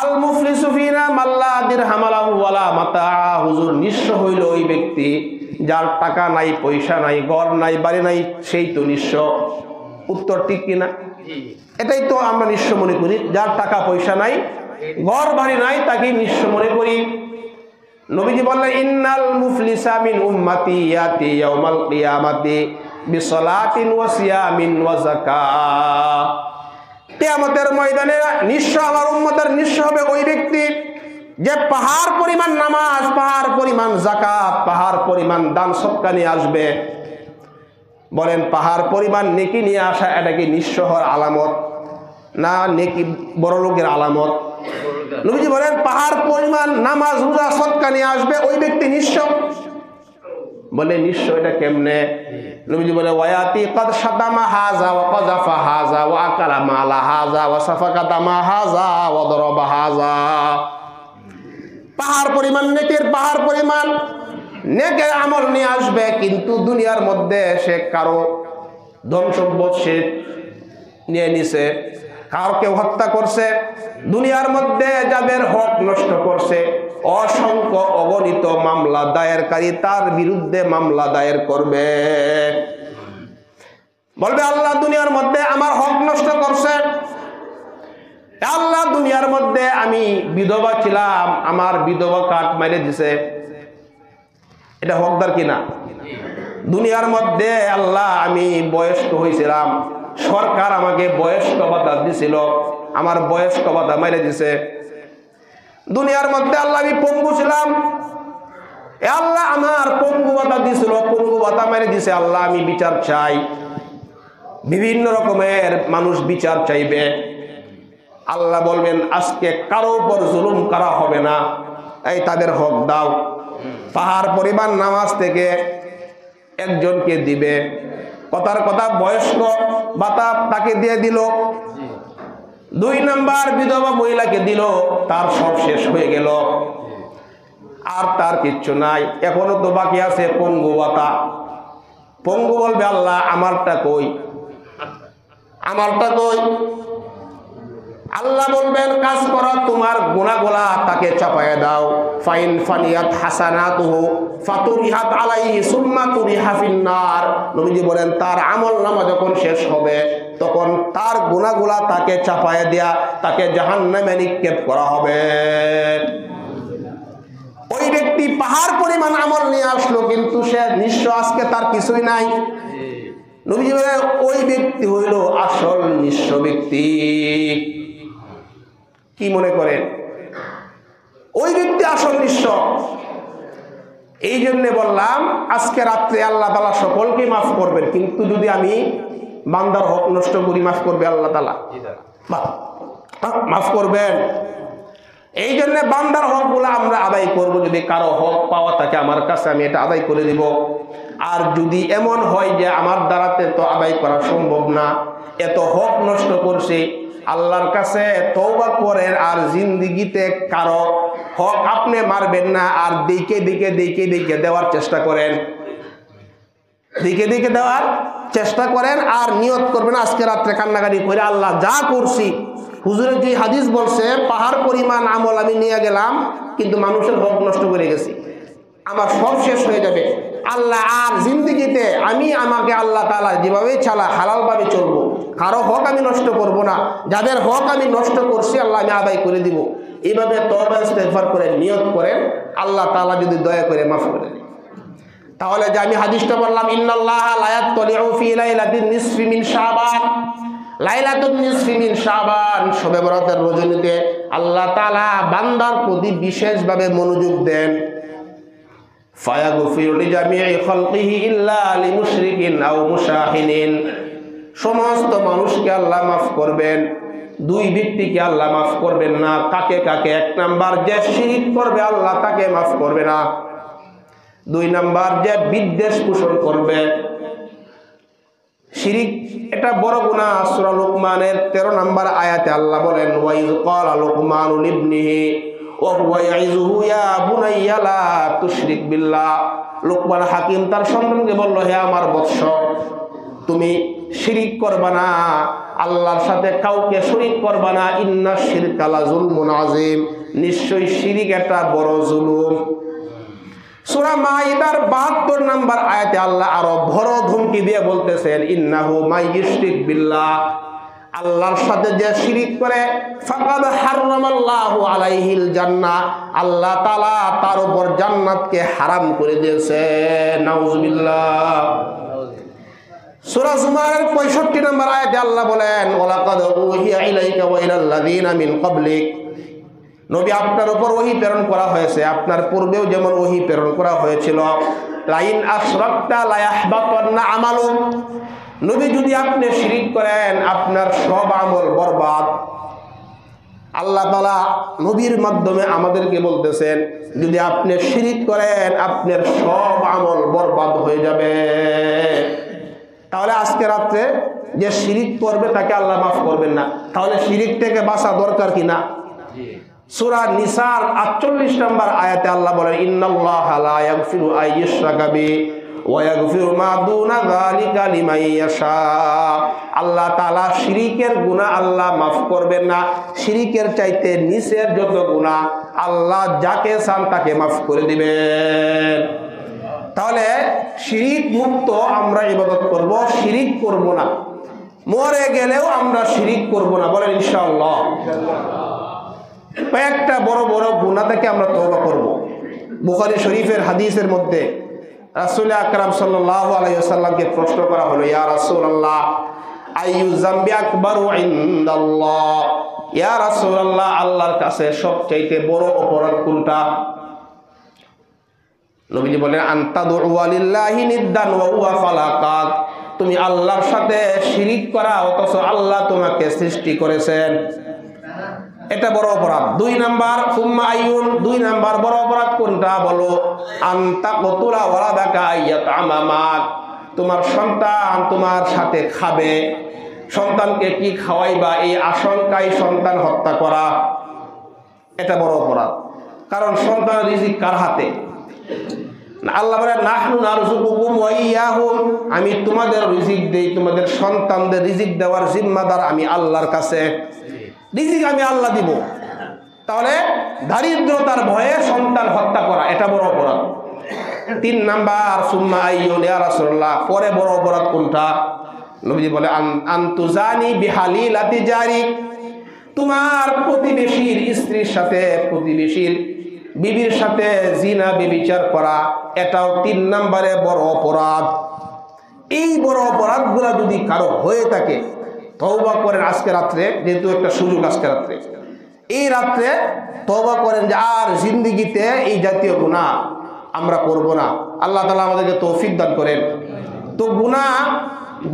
আল মুফলিসু ফিনা মাল্লা দিরহাম লাহু ওয়ালা মাতাআ। হুজুর, নিঃস্ব হইল ওই ব্যক্তি যার টাকা নাই, পয়সা নাই, ঘর নাই, বাড়ি নাই, সেই তো নিঃস্ব। উত্তর ঠিক কিনা? এটাই তো আমরা নিঃস্ব মনে করি, যার টাকা পয়সা নাই, ঘর বাড়ি নাই, তাকে নিঃস্ব মনে করি। নবীজি বললেন, ইন্নাল মুফলিসা মিন উম্মতি ইয়াতি ইয়াউমাল কিয়ামাতি বিসলাতিন ওয়া সিয়ামিন ওয়া যাকাত। কিয়ামতের ময়দানে নিঃস্ব আমার উম্মতের নিঃস্ব হবে ওই ব্যক্তি যে পাহাড় পরিমাণ নামাজ, পাহাড় পরিমাণ যাকাত, পাহাড় পরিমাণ দান সদকা নিয়ে আসবে। বলেন, পাহাড় পরিমাণ নেকি নিয়ে আসা এটা কি নিঃস্ব হওয়ার আলামত না নেকি বড় লোকের আলামত? নবীজি বলেন, পাহাড় পরিমাণ নামাজ, রোজা, সদকা নিয়ে আসবে ওই ব্যক্তি নিঃস্ব। বলে, নিঃস্ব এটা কেমনে? নবীজি বলে, ওয়ায়াতি কদ শাতামা হাযা ওয়া কাযাফা হাযা ওয়া আকালা মালা হাযা ওয়া সাফাকা দামা হাযা ওয়া দারাবা হাযা। পাহাড় পরিমাণ নেকের, পাহাড় পরিমাণ নেকের আমল নিয়ে আসবে, কিন্তু দুনিয়ার মধ্যে সে কারো ধন সম্পদ সে নিয়ে নিছে, কাউকে হত্যা করছে, দুনিয়ার মধ্যে যাদের হক নষ্ট করছে, অসংখ্য অগণিত মামলা দায়েরকারী তার বিরুদ্ধে মামলা দায়ের করবে। বলবে, আল্লাহ দুনিয়ার মধ্যে আমার হক নষ্ট করছে, আল্লাহ দুনিয়ার মধ্যে আমি বিধবা ছিলাম, আমার বিধবা কাট মেরে দিছে, এটা হকদার কিনা? দুনিয়ার মধ্যে আল্লাহ আমি বয়স্ক হয়েছিলাম, সরকার আমাকে বয়স্ক ভাতা দিছিল, আমার বয়স্ক ভাতা মেরে দিছে। দুনিয়ার মধ্যে আল্লাহ আমি পঙ্গু ছিলাম, আল্লাহ আমার পঙ্গু ভাতা দিছিল, পঙ্গু ভাতা মেরে দিছে, আল্লাহ আমি বিচার চাই। বিভিন্ন রকমের মানুষ বিচার চাইবে। আল্লাহ বলবেন, আজকে কারো উপর জুলুম করা হবে না, এই তাদের হক দাও। পাহাড় পরিমাণ নামাজ থেকে একজনকে দিবে, কথার কথা বয়স্ক ভাতা তাকে দিয়ে দিল। 2 নাম্বার বিধবা মহিলাকে দিল, তার সব শেষ হয়ে গেল, আর তার কিচ্ছু নাই, এখনো তো বাকি আছে পঙ্গু ভাতা। পঙ্গু বলবে, আল্লাহ আমারটা কই, আমারটা কই? আল্লাহ বলবেন, কাজ করো, তোমার গুনাহগুলা তাকে চাপায় দাও। ফাইন ফানিয়াত হাসানাতুহু ফাতুরিহাত আলাইহি সুম্মা তুরিহা ফিন্নার। নবীজি বলেন, তার আমলনামা যখন শেষ হবে তখন তার গুনাহগুলা তাকে চাপায় দেয়া, তাকে জাহান্নামে নিক্ষেপ করা হবে। ওই ব্যক্তি পাহাড় পরিমাণ আমল নিয়ে আসলো, কিন্তু সে নিঃস্ব, আজকে তার কিছুই নাই। নবীজি বলেন, ওই ব্যক্তি হইল আসল নিঃস্ব ব্যক্তি। কি মনে করেন? ওই ব্যক্তি আসল নিঃস্ব। এই জন্য বললাম, আজকে রাত্রে আল্লাহ তাআলা সকলকে মাফ করবেন, কিন্তু যদি আমি বান্দার হক নষ্ট করি, মাফ করবে আল্লাহ তাআলা? মাফ করবেন। এই জন্য বান্দার হক গুলো আমরা আদায় করব। যদি কারো হক পাওয়া থাকে আমার কাছে, আমি এটা আদায় করে দিব। আর যদি এমন হয় যে আমার দ্বারাতে তো আদায় করা সম্ভব না, এত হক নষ্ট করছে, আল্লাহর কাছে তওবা করেন, আর জিন্দেগিতে কারো হক আপনি মারবেন না, আর দিকে দিকে দিকে দিকে দেওয়ার চেষ্টা করেন, দিকে দিকে দেওয়ার চেষ্টা করেন। আর নিয়ত করবেন, আজকে রাত্রে কান্নাকাটি করে আল্লাহ যা করছি, হুজুরের যে হাদিস বলছে পাহাড় পরিমাণ আমল আমি নিয়ে গেলাম, কিন্তু মানুষের হক নষ্ট করে গেছি, আমার সব শেষ হয়ে যাবে। আল্লাহ আর জিন্দেগিতে আমি আমাকে আল্লাহ তাআলা যেভাবে চালা হালালভাবে চলবো, কারো হক আমি নষ্ট করব না, যাদের হক আমি নষ্ট করছি আল্লাহ আমি আদায় করে দিব। এইভাবে তওবা ইস্তেগফার করে নিয়ত করেন, আল্লাহ তাআলা যদি দয়া করে মাফ করে দেন। তাহলে যে আমি হাদিসটা বললাম, ইন্নাল্লাহা লা ইয়াত্তালিউ ফি লাইলাতিন নিসফি মিন শাবান, লাইলাতুন নিসফি মিন শাবান, শবে বরাতের রজনীতে আল্লাহ তাআলা বান্দার প্রতি বিশেষভাবে মনোযোগ দেন। ফায়াগফিরু লিজামিই খালকিহি ইল্লা লিমুশরিকিন আও মুশাহিনিন, সমস্ত মানুষকে আল্লাহ মাফ করবেন, 2 ব্যক্তিকে আল্লাহ মাফ করবেন না। কাকে কাকে? 1 নাম্বার, যে শিরক করবে আল্লাহ তাকে মাফ করবে না। দুই নাম্বার যে বিদ্বেষ পোষণ করবে, শিরিক এটা বড় গুনাহ। সূরা লুকমানের 13 নম্বর আয়াতে আল্লাহ বলেন, ওয়াইজ ক্বালা লুকমানু লিবনিহি ওয়া হুয়া ইয়াইযুহু ইয়া বুনাইয়া লা তুশরিক বিল্লাহ। লুকমান হাকিম তার সন্তানকে বলল, হে আমার বৎস, তুমি শিরিক করবা না, আল্লাহর সাথে কাউকে শরীক করবা না। ইন্না শিরকা লা যুলমুন আযীম, নিশ্চয়ই শিরিক একটা বড় জুলুম। সূরা মাইদার 72 নম্বর আয়াতে আল্লাহ আরো বড় ধমকি দিয়ে বলতেছেন, ইন্নাহু মাইয়ুশরিক বিল্লাহ, আল্লাহর সাথে যে শিরিক করে, ফাকাদ হারামাল্লাহু আলাইহিল জান্নাহ, আল্লাহ তাআলা তার উপর জান্নাতকে হারাম করে দিয়েছে। নাউজুবিল্লাহ। সূরা জুমারের 65 নম্বর আয়াতে আল্লাহ বলেন, ওয়ালাকাদ উহিয়া ইলাইকা ওয়া ইলাল্লাযিনা মিন ক্বাবলিক, নবী আপনার উপর ওহী প্রেরণ করা হয়েছে, আপনার পূর্বেও যেমন ওহী প্রেরণ করা হয়েছিল। লাইন আশরাকতা লা ইয়াহবাতান্না আমালুক, নবী যদি আপনি শিরিক করেন আপনার সব আমল বরবাদ। আল্লাহ তাআলা নবীর মাধ্যমে আমাদেরকে বলতেছেন, যদি আপনি শিরিক করেন আপনার সব আমল বরবাদ হয়ে যাবে। তাহলে আজকে রাত্রে যে শিরিক করবে তাকে আল্লাহ মাফ করবেন না, তাহলে শিরিক থেকে বাঁচা দরকার কিনা? সূরা নিসার 48 নম্বর আয়াতে আল্লাহ বলেন, ইন্নাল্লাহা লা ইয়াগফিরু আইয়ুশরাকা বিহি ওয়া ইয়াগফিরু মা দুনা যালিকা লিমান ইয়াশা। আল্লাহ তাআলা শিরিকের গুনাহ আল্লাহ মাফ করবেন না, শিরিকের চাইতে নিচের যত গুনাহ আল্লাহ যাকে চান তাকে মাফ করে দিবেন। তাহলে শিরিক মুক্ত আমরা ইবাদত করব, শিরিক করব না, মরে গেলেও আমরা শিরিক করব না, বলেন ইনশাআল্লাহ। কয়েকটা বড় বড় গুনাহ থেকে আমরা তওবা করব। বুখারী শরীফের হাদিসের মধ্যে রাসূল আকরাম সাল্লাল্লাহু আলাইহি ওয়াসাল্লামকে প্রশ্ন করা হলো, ইয়া রাসূলুল্লাহ আইয়ু যামবি আকবারু ইনদাল্লাহ, ইয়া রাসূলুল্লাহ আল্লাহর কাছে সবচেয়ে বড় অপরাধ কোনটা? নবীজি বলেন, আনতাদু লিল্লাহি নিদ্দান ওয়া হুয়া ফালাকাক, তুমি আল্লাহর সাথে শিরিক করা অথচ আল্লাহ তোমাকে সৃষ্টি করেছেন, এটা বড় অপরাধ। দুই নাম্বার সুম্মা আইয়ুন, দুই নাম্বার বড় অপরাধ কোনটা বলো? আনতা কতুলা ওয়ালাদাকা ইয়াতামামাক, তোমার সন্তান তোমার সাথে খাবে, সন্তানকে কি খাওয়াইবা এই আশঙ্কায় সন্তান হত্যা করা, এটা বড় অপরাধ। কারণ সন্তানের রিজিক কার হাতে? আল্লাহ বলেন, নাহনু নারযুকুকুম ওয়া ইয়াহুম, আমি তোমাদের রিজিক দেই, তোমাদের সন্তানদের রিজিক দেওয়ার জিম্মাদার আমি আল্লাহর কাছে, রিজিক আমি আল্লাহ দিব। তাহলে দারিদ্রতার ভয়ে সন্তান হত্যা করা এটা বড় অপরাধ। তিন নাম্বার সুম্মা আইয়ুন, ইয়া রাসূলুল্লাহ পরে বড় অপরাধ কোনটা? নবীজি বলে, আনতুজানি বিহালিলাতি জারিক, তোমার প্রতিবেশীর স্ত্রীর সাথে, প্রতিবেশীর বিবির সাথে জিনা ব্যভিচার করা, এটাও তিন নম্বরে বড় অপরাধ। এই বড় অপরাধগুলো যদি কারো হয়ে থাকে তওবা করেন আজকে রাত্রে, যেহেতু একটা সুযোগ আজকে রাত্রে, এই রাত্রে তওবা করেন যে আর জিন্দেগিতে এই জাতীয় গুনাহ আমরা করব না। আল্লাহ তাআলা আমাদেরকে তৌফিক দান করেন। তো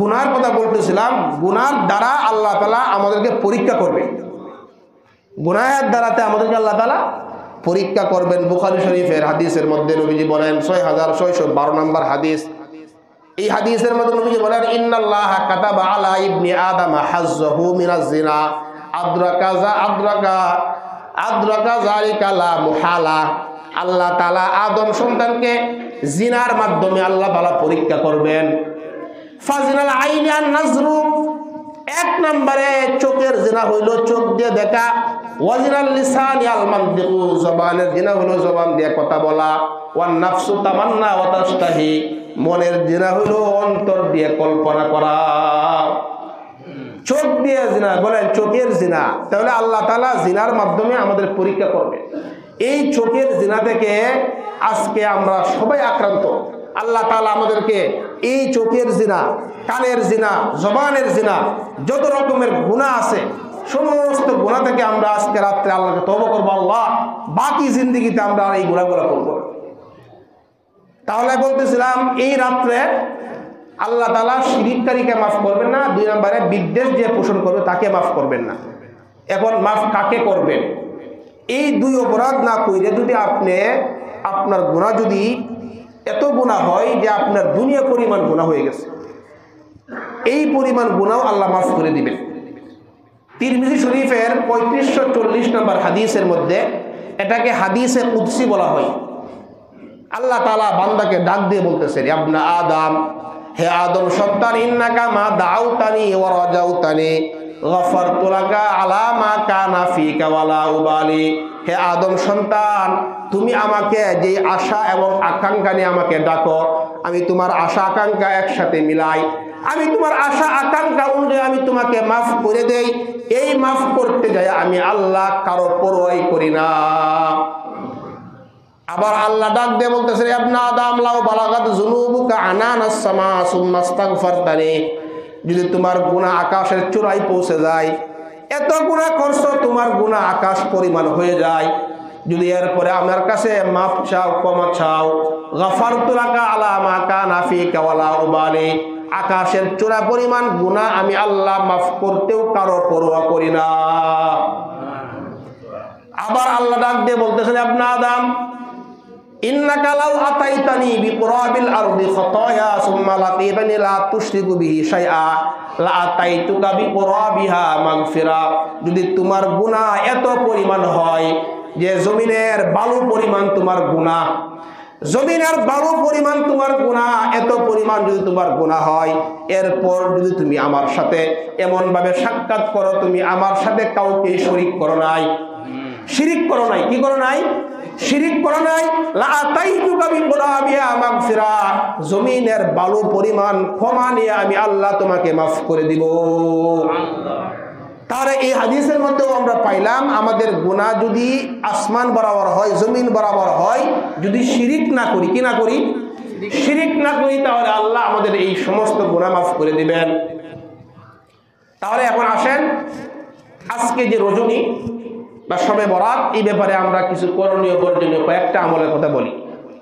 গুনার কথা বলতেছিলাম, গুনার দ্বারা আল্লাহ তাআলা আমাদেরকে পরীক্ষা করবে, গুনাহের দ্বারাতে আমাদেরকে আল্লাহ তাআলা পরীক্ষা করবেন। বুখারী শরীফের হাদিসের মধ্যে নবীজি বলেন, 6612 নম্বর হাদিস, এই হাদিসের মধ্যে নবীজি বলেন, ইন্নাল্লাহা কাতাবা আলা ইবনি আদম হাজ্জাহু মিনাজ জিনা আদ্রাকা যালিকা লা মুহালা, আল্লাহ তাআলা আদম সন্তানকে জিনার মাধ্যমে আল্লাহ তাআলা পরীক্ষা করবেন। ফাজিনাল আইনি আন নাজরু, এক নম্বরে চোখের জিনা হইল চোখ দিয়ে দেখা, ওয়াজিনাল লিসানি আল মানতিকু, জবানের জিনা হইল জবান দিয়ে কথা বলা, ওয়ান নাফসু তামান্না ওয়া তাশতাহি, মনের জিনা হইল অন্তর দিয়ে কল্পনা করা। চোখ দিয়ে জিনা, বলেন চোখের জিনা। তাহলে আল্লাহ তাআলা জিনার মাধ্যমে আমাদের পরীক্ষা করবে। এই চোখের জিনা থেকে আজকে আমরা সবাই আক্রান্ত। আল্লাহ তাআলা আমাদেরকে এই চোখের জিনা, কানের জিনা, জবানের জিনা, যত রকমের গুনাহ আছে সমস্ত গুনাহ থেকে আমরা আজকে রাত্রে আল্লাহকে তওবা করব। আল্লাহ বাকি জিন্দেগিতে আমরা এই গুনাহগুলো করব। তাহলে বলতেছিলাম এই রাত্রে আল্লাহ তাআলা শিরিককারীকে মাফ করবেন না, দুই নম্বরে বিদ্বেষ যে পোষণ করবে তাকে মাফ করবেন না। এখন মাফ কাকে করবেন? এই দুই অপরাধ না কইরে যদি আপনি আপনার গুনাহ যদি এত গুনাহ হয় যে আপনার দুনিয়া পরিমাণ গুনাহ হয়ে গেছে, এই পরিমাণ গুনাহ আল্লাহ মাফ করে দিবেন। তিরমিজি শরীফের 3540 নম্বর হাদিসের মধ্যে এটাকে হাদিসে কুদসি বলা হয়। আল্লাহ তাআলা বান্দাকে ডাক দিয়ে বলতেছেন, ইবনা আদম, হে আদম সন্তান, ইন্নাকা মা দাউতানি ওয়া রাজাউতানি গফারতু লাকা আলা মা কানা ফিকা ওয়ালা উবালি। হে আদম সন্তান, তুমি আমাকে যে আশা এবং আকাঙ্ক্ষা নিয়ে আমাকে ডাকো, আমি তোমার আশা আকাঙ্ক্ষা একসাথে মিলাই, আমি তোমার আশা আকাঙ্ক্ষা অনুযায়ী আমি তোমাকে মাফ করে দেই। এই মাফ করতে যাই আমি আল্লাহ কারো পরোয়াই করি না। আবার আল্লাহ ডাক দিয়ে বলতেছেন, ইবনা আদম লাউ বালাগাত যুনুবুকা আনানাস সামা সুম্মা ইস্তাগফারতানি, যদি তোমার গুনাহ আকাশের চূড়ায় পৌঁছে যায়, এত গুনাহ করছো তোমার গুনাহ আকাশ পরিমাণ হয়ে যায়, যদি এরপরে আমার কাছে মাফ চাও, ক্ষমা চাও, গফারতু লাকা আলা মা কানা ফিকা ওয়ালা উবালি, আকাশের চূড়া পরিমাণ গুনাহ আমি আল্লাহ মাফ করতেও কারো পরোয়া করি না। আবার আল্লাহ ডাক দিয়ে বলতেছেন, ইবনা আদম ইন্নাকা লাউ আতাইতানি বিকুরাবিল আরদি খাতায়া সুম্মা লাকিতানি লা তুশরিকু বিহি শাইআ লা আতাইতুকা বিকুরাবিহা মাগফিরা, যদি তোমার গুনাহ এত পরিমাণ হয় যে জমিনের বালু পরিমাণ তোমার গুনাহ, জমিনের বালু পরিমাণ তোমার গুনাহ, এত পরিমাণ যদি তোমার গুনাহ হয়, এরপর যদি তুমি আমার সাথে এমন ভাবে সাক্ষাৎ করো, তুমি আমার সাথে কাউকে শরীক করো নাই, শিরিক করো নাই, কি করো নাই, শিরিক করো নাই, লা আতাইতুকা বিকুরাবিহা মাগফিরা, জমিনের বালু পরিমাণ ক্ষমা নিয়ে আমি আল্লাহ তোমাকে মাফ করে দিব। তাহলে এই হাদিসের মধ্যেও আমরা পাইলাম, আমাদের গুনাহ যদি আসমান বরাবর হয়, জমিন বরাবর হয়, যদি শিরিক না করি, কি না করি, শিরিক না করি, তাহলে আল্লাহ আমাদের এই সমস্ত গুনাহ মাফ করে দিবেন। তাহলে এখন আসেন, আজকে যে রজনী বা শবে বরাত, এই ব্যাপারে আমরা কিছু করণীয় বর্জনীয় কয়েকটা আমলের কথা বলি।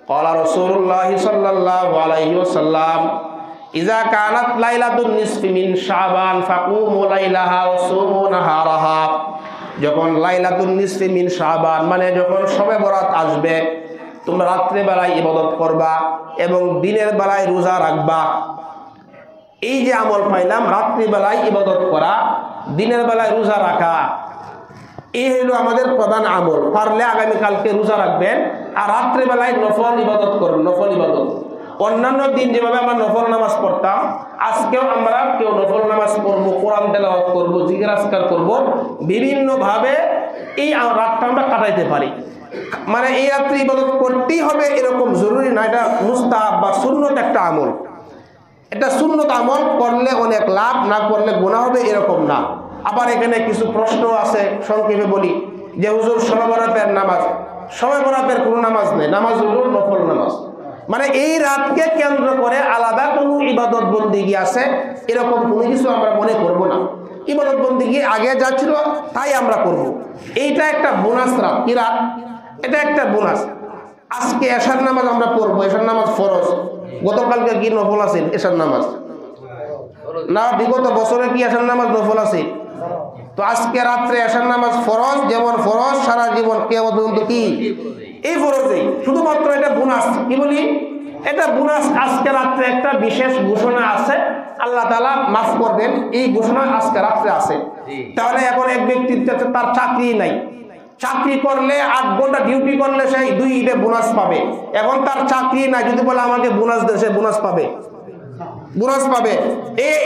ক্বালা রাসূলুল্লাহ সাল্লাল্লাহু আলাইহি ওয়াসাল্লাম, ইযা কানাত লাইলাতুন নিসফি মিন শাবান ফাকুমু লাইলাহা ওয়া সুমু নাহারাহা, যখন লাইলাতুন নিসফি মিন শাবান মানে যখন শবে বরাত আসবে, তোমরা রাত্রে বেলায় ইবাদত করবা এবং দিনের বেলায় রোজা রাখবা। এই যে আমল পাইলাম, রাত্রি বেলায় ইবাদত করা, দিনের বেলায় রোজা রাখা, এই হলো আমাদের প্রধান আমল। পারলে আগামীকালকে রোজা রাখবেন আর রাত্রে বেলায় নফল ইবাদত করুন, নফল ইবাদত। অন্যান্য দিন যেভাবে আমরা নফল নামাজ পড়তাম, আজকেও আমরা কেউ নফল নামাজ পড়বো, কোরআন তেলাওয়াত করবো, জিকির আজকার করবো, বিভিন্নভাবে এই রাতটা আমরা কাটাইতে পারি। মানে এই রাত্রে ইবাদত করতেই হবে এরকম জরুরি না, এটা মুস্তাহাব বা সুন্নত একটা আমল। এটা সুন্নত আমল, করলে অনেক লাভ, না করলে গুনাহ হবে এরকম না। আবার এখানে কিছু প্রশ্ন আছে, সংক্ষেপে বলি, যে হুজুর শবে বরাতের নামাজ, শবে বরাতের কোনো নামাজ নেই, নামাজ হলো নফল নামাজ। মানে এই রাতকে কেন্দ্র করে আলাদা কোনো ইবাদত বন্দিগি আছে এরকম কোনো কিছু আমরা মনে করব না। ইবাদত বন্দিগি আগে যা ছিল তাই আমরা করব। এইটা একটা বোনাস রাত, কি রাত, এটা একটা বোনাস। আজকে এশার নামাজ আমরা পড়বো, এশার নামাজ ফরজ। গতকালকে কি নফল আছে এশার নামাজ না? বিগত বছরে কি এশার নামাজ নফল আছে? তো আজকে রাত্রে এশার নামাজ ফরজ, যেমন ফরজ সারা জীবন কিয়ামত পর্যন্ত কি এই ফরজেই, শুধুমাত্র এটা বোনাস। কি বলি, এটা বোনাস। আজকে রাত্রে একটা বিশেষ ঘোষণা আছে, আল্লাহ তাআলা মাফ করবেন, এই ঘোষণা আজকে রাত্রে আছে। তাহলে এখন এক ব্যক্তির তার চাকরি নাই, চাকরি করলে 8 ঘন্টা ডিউটি করলে সেই 2 ঈদে বোনাস পাবে। এখন তার চাকরি নাই, যদি বলে আমাকে বোনাস দেয়, সে বোনাস পাবে, বোনাস পাবে।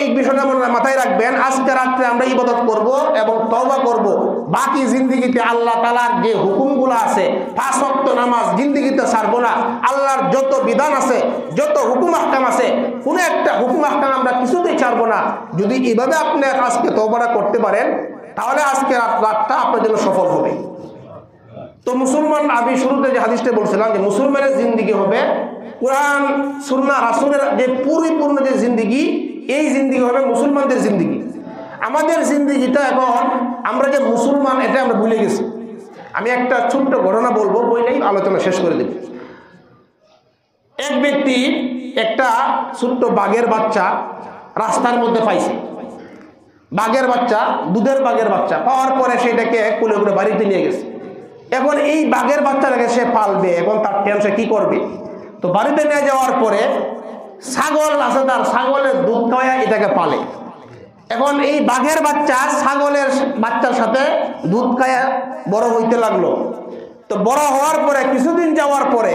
এই বিষয়টা মাথায় রাখবেন। আজকে রাত্রে আমরা ইবাদত করব এবং তওবা করব। বাকি জিন্দেগিতে আল্লাহ তাআলার যে হুকুমগুলো আছে, 5 ওয়াক্ত নামাজ জিন্দেগিতে ছাড়বো না। আল্লাহর যত বিধান আছে, যত হুকুম আহকাম আছে, কোনো একটা হুকুম আহকাম আমরা কিছুতেই ছাড়বো না। যদি এইভাবে আপনি আজকে তওবাটা করতে পারেন, তাহলে আজকে রাতটা আপনার জন্য সফল হবে। তো মুসলমান, আমি শুরুতে যে হাদিসটা বলছিলাম যে মুসলমানের জিন্দেগি হবে কোরআন সুন্নাহ রাসূলের যে পরিপূর্ণ যে জিন্দেগি, এই জিন্দেগি হবে মুসলমানদের জিন্দেগি। আমাদের জিন্দেগিটা এখন আমরা যে মুসলমান, এটা আমরা ভুলে গেছি। আমি একটা ছোট্ট ঘটনা বলবো, বইলেই আলোচনা শেষ করে দেব। এক ব্যক্তি একটা ছোট্ট বাঘের বাচ্চা রাস্তার মধ্যে পাইছে। বাঘের বাচ্চা, দুধের বাঘের বাচ্চা পাওয়ার পরে সেটাকে কোলে করে বাড়িতে নিয়ে গেছে। এখন এই বাঘের বাচ্চাটাকে সে পালবে, এখন তার টেনশন কি করবে, তো বাড়িতে নিয়ে যাওয়ার পরে ছাগল আছে, তার ছাগলের দুধ খাওয়া এটাকে পালে। এখন এই বাঘের বাচ্চা ছাগলের বাচ্চার সাথে দুধ খাওয়া বড় হইতে লাগলো। তো বড় হওয়ার পরে কিছুদিন যাওয়ার পরে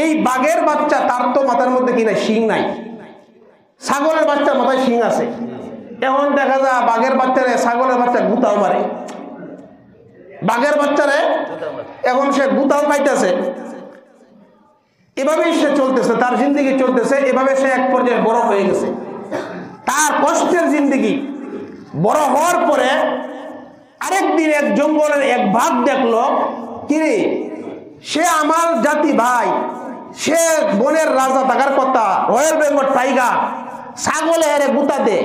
এই বাঘের বাচ্চা, তার তো মাথার মধ্যে কি নাই, শিং নাই, ছাগলের বাচ্চার মাথায় শিং আছে। এখন দেখা যায় বাঘের বাচ্চারে ছাগলের বাচ্চা গুতাও মারে, বাঘের বাচ্চারে এখন সে গুতাও খাইতেছে। এভাবেই সে চলতেছে, তার জিন্দেগি চলতেছে এভাবে। সে এক পর্যায়ে বড় হয়ে গেছে, তার কষ্টের জিন্দেগি। বড় হওয়ার পরে আরেকদিন এক জঙ্গলের এক বাঘ দেখলো, কিরে সে আমার জাতি ভাই, সে বনের রাজা থাকার কথা, রয়্যাল বেঙ্গল টাইগার, ছাগলে এরে গুতা দে।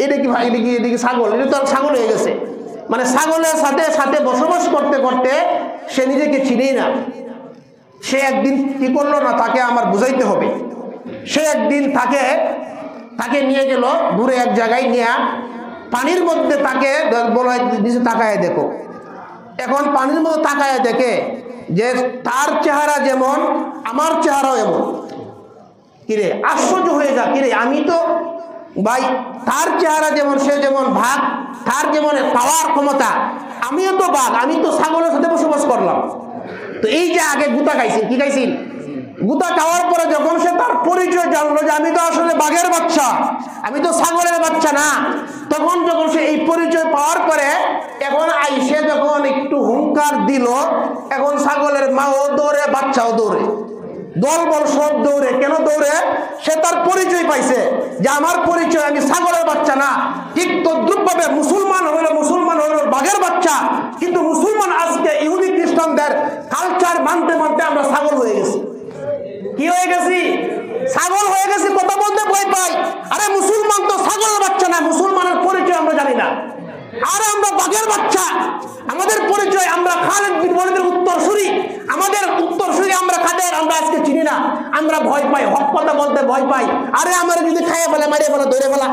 এটা কি ভাই, এদিকে ছাগল, এটা তো আর ছাগল হয়ে গেছে। মানে ছাগলের সাথে সাথে বসবাস করতে করতে সে নিজেকে চিনেই না। সে একদিন কি করলো না, তাকে আমার বুঝাইতে হবে। সে একদিন তাকে নিয়ে গেল দূরে এক জায়গায়, নিয়ে পানির মধ্যে তাকে বলা দিছে তাকায় দেখো। এখন পানির মধ্যে তাকায় দেখে যে তার চেহারা যেমন আমার চেহারাও এমন। কিরে আশ্চর্য হয়ে যা, কিরে আমি তো ভাই তার চেহারা যেমন, সে যেমন ভাগ, তার যেমন পাওয়ার ক্ষমতা, আমিও তো বাঘ, আমি তো ছাগলের সাথে বসবাস করলাম। তো এই যে আগে গুতা খাইছি, কি খাইছি, গুতা খাওয়ার পরে যখন সে তার পরিচয় জানলো যে আমি তো আসলে বাঘের বাচ্চা, আমি তো ছাগলের বাচ্চা না, তখন যখন সে এই পরিচয় পাওয়ার পরে এখন আইসে যখন একটু হুঙ্কার দিল, এখন ছাগলের মাও দৌড়ে, বাচ্চাও দৌড়ে, দলবল সব দৌড়ে। কেন দৌড়ে? সে তার পরিচয় পাইছে যে আমার পরিচয়, আমি ছাগলের বাচ্চা না। ঠিক তদ্রুপভাবে মুসলমান হইল বাঘের বাচ্চা, কিন্তু মুসলমান আজকে ইহুদি খ্রিস্টানদের কালচার মানতে মানতে আমরা ছাগল হয়ে গেছি। কি হয়ে গেছি? ছাগল হয়ে গেছি। কথা বলতে ভয় পাই। আরে মুসলমান তো ছাগলের বাচ্চা না, মুসলমানের পরিচয় আমরা জানি না। আর আমরা বাঘের বাচ্চা, আমাদের পরিচয় আমরা খালিদ বিন ওয়ালিদের উত্তরসূরি, আমাদের উত্তরসূরি আমরা কাদের আমরা আজকে চিনি না। আমরা ভয় পাই, হক কথা বলতে ভয় পাই। আরে আমার যদি খাইয়ে ফেলে, মারিয়ে ফেলে, ধরে ফেলা,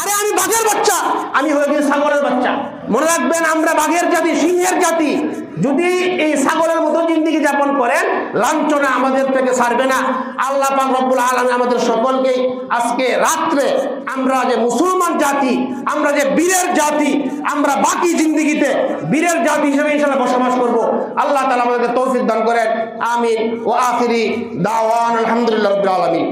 আরে আমি বাঘের বাচ্চা, আমি হয়ে গেছি ছাগলের বাচ্চা। মনে রাখবেন, আমরা বাঘের জাতি, সিংহের জাতি। যদি এই ছাগলের মতো জিন্দেগি যাপন করেন, লাঞ্ছনা আমাদের থেকে ছাড়বে না। আল্লাহ পাক রব্বুল আলামিন আমাদের সকলকে আজকে রাত্রে আমরা যে মুসলমান জাতি, আমরা যে বীরের জাতি, আমরা বাকি জিন্দেগিতে বীরের জাতি হিসেবে ইনশাআল্লাহ বসবাস করব। আল্লাহ তাআলা আমাদেরকে তৌফিক দান করেন। আমিন। ওয়া আখিরি দাওয়ানা আলহামদুলিল্লাহি রাব্বিল আলামিন।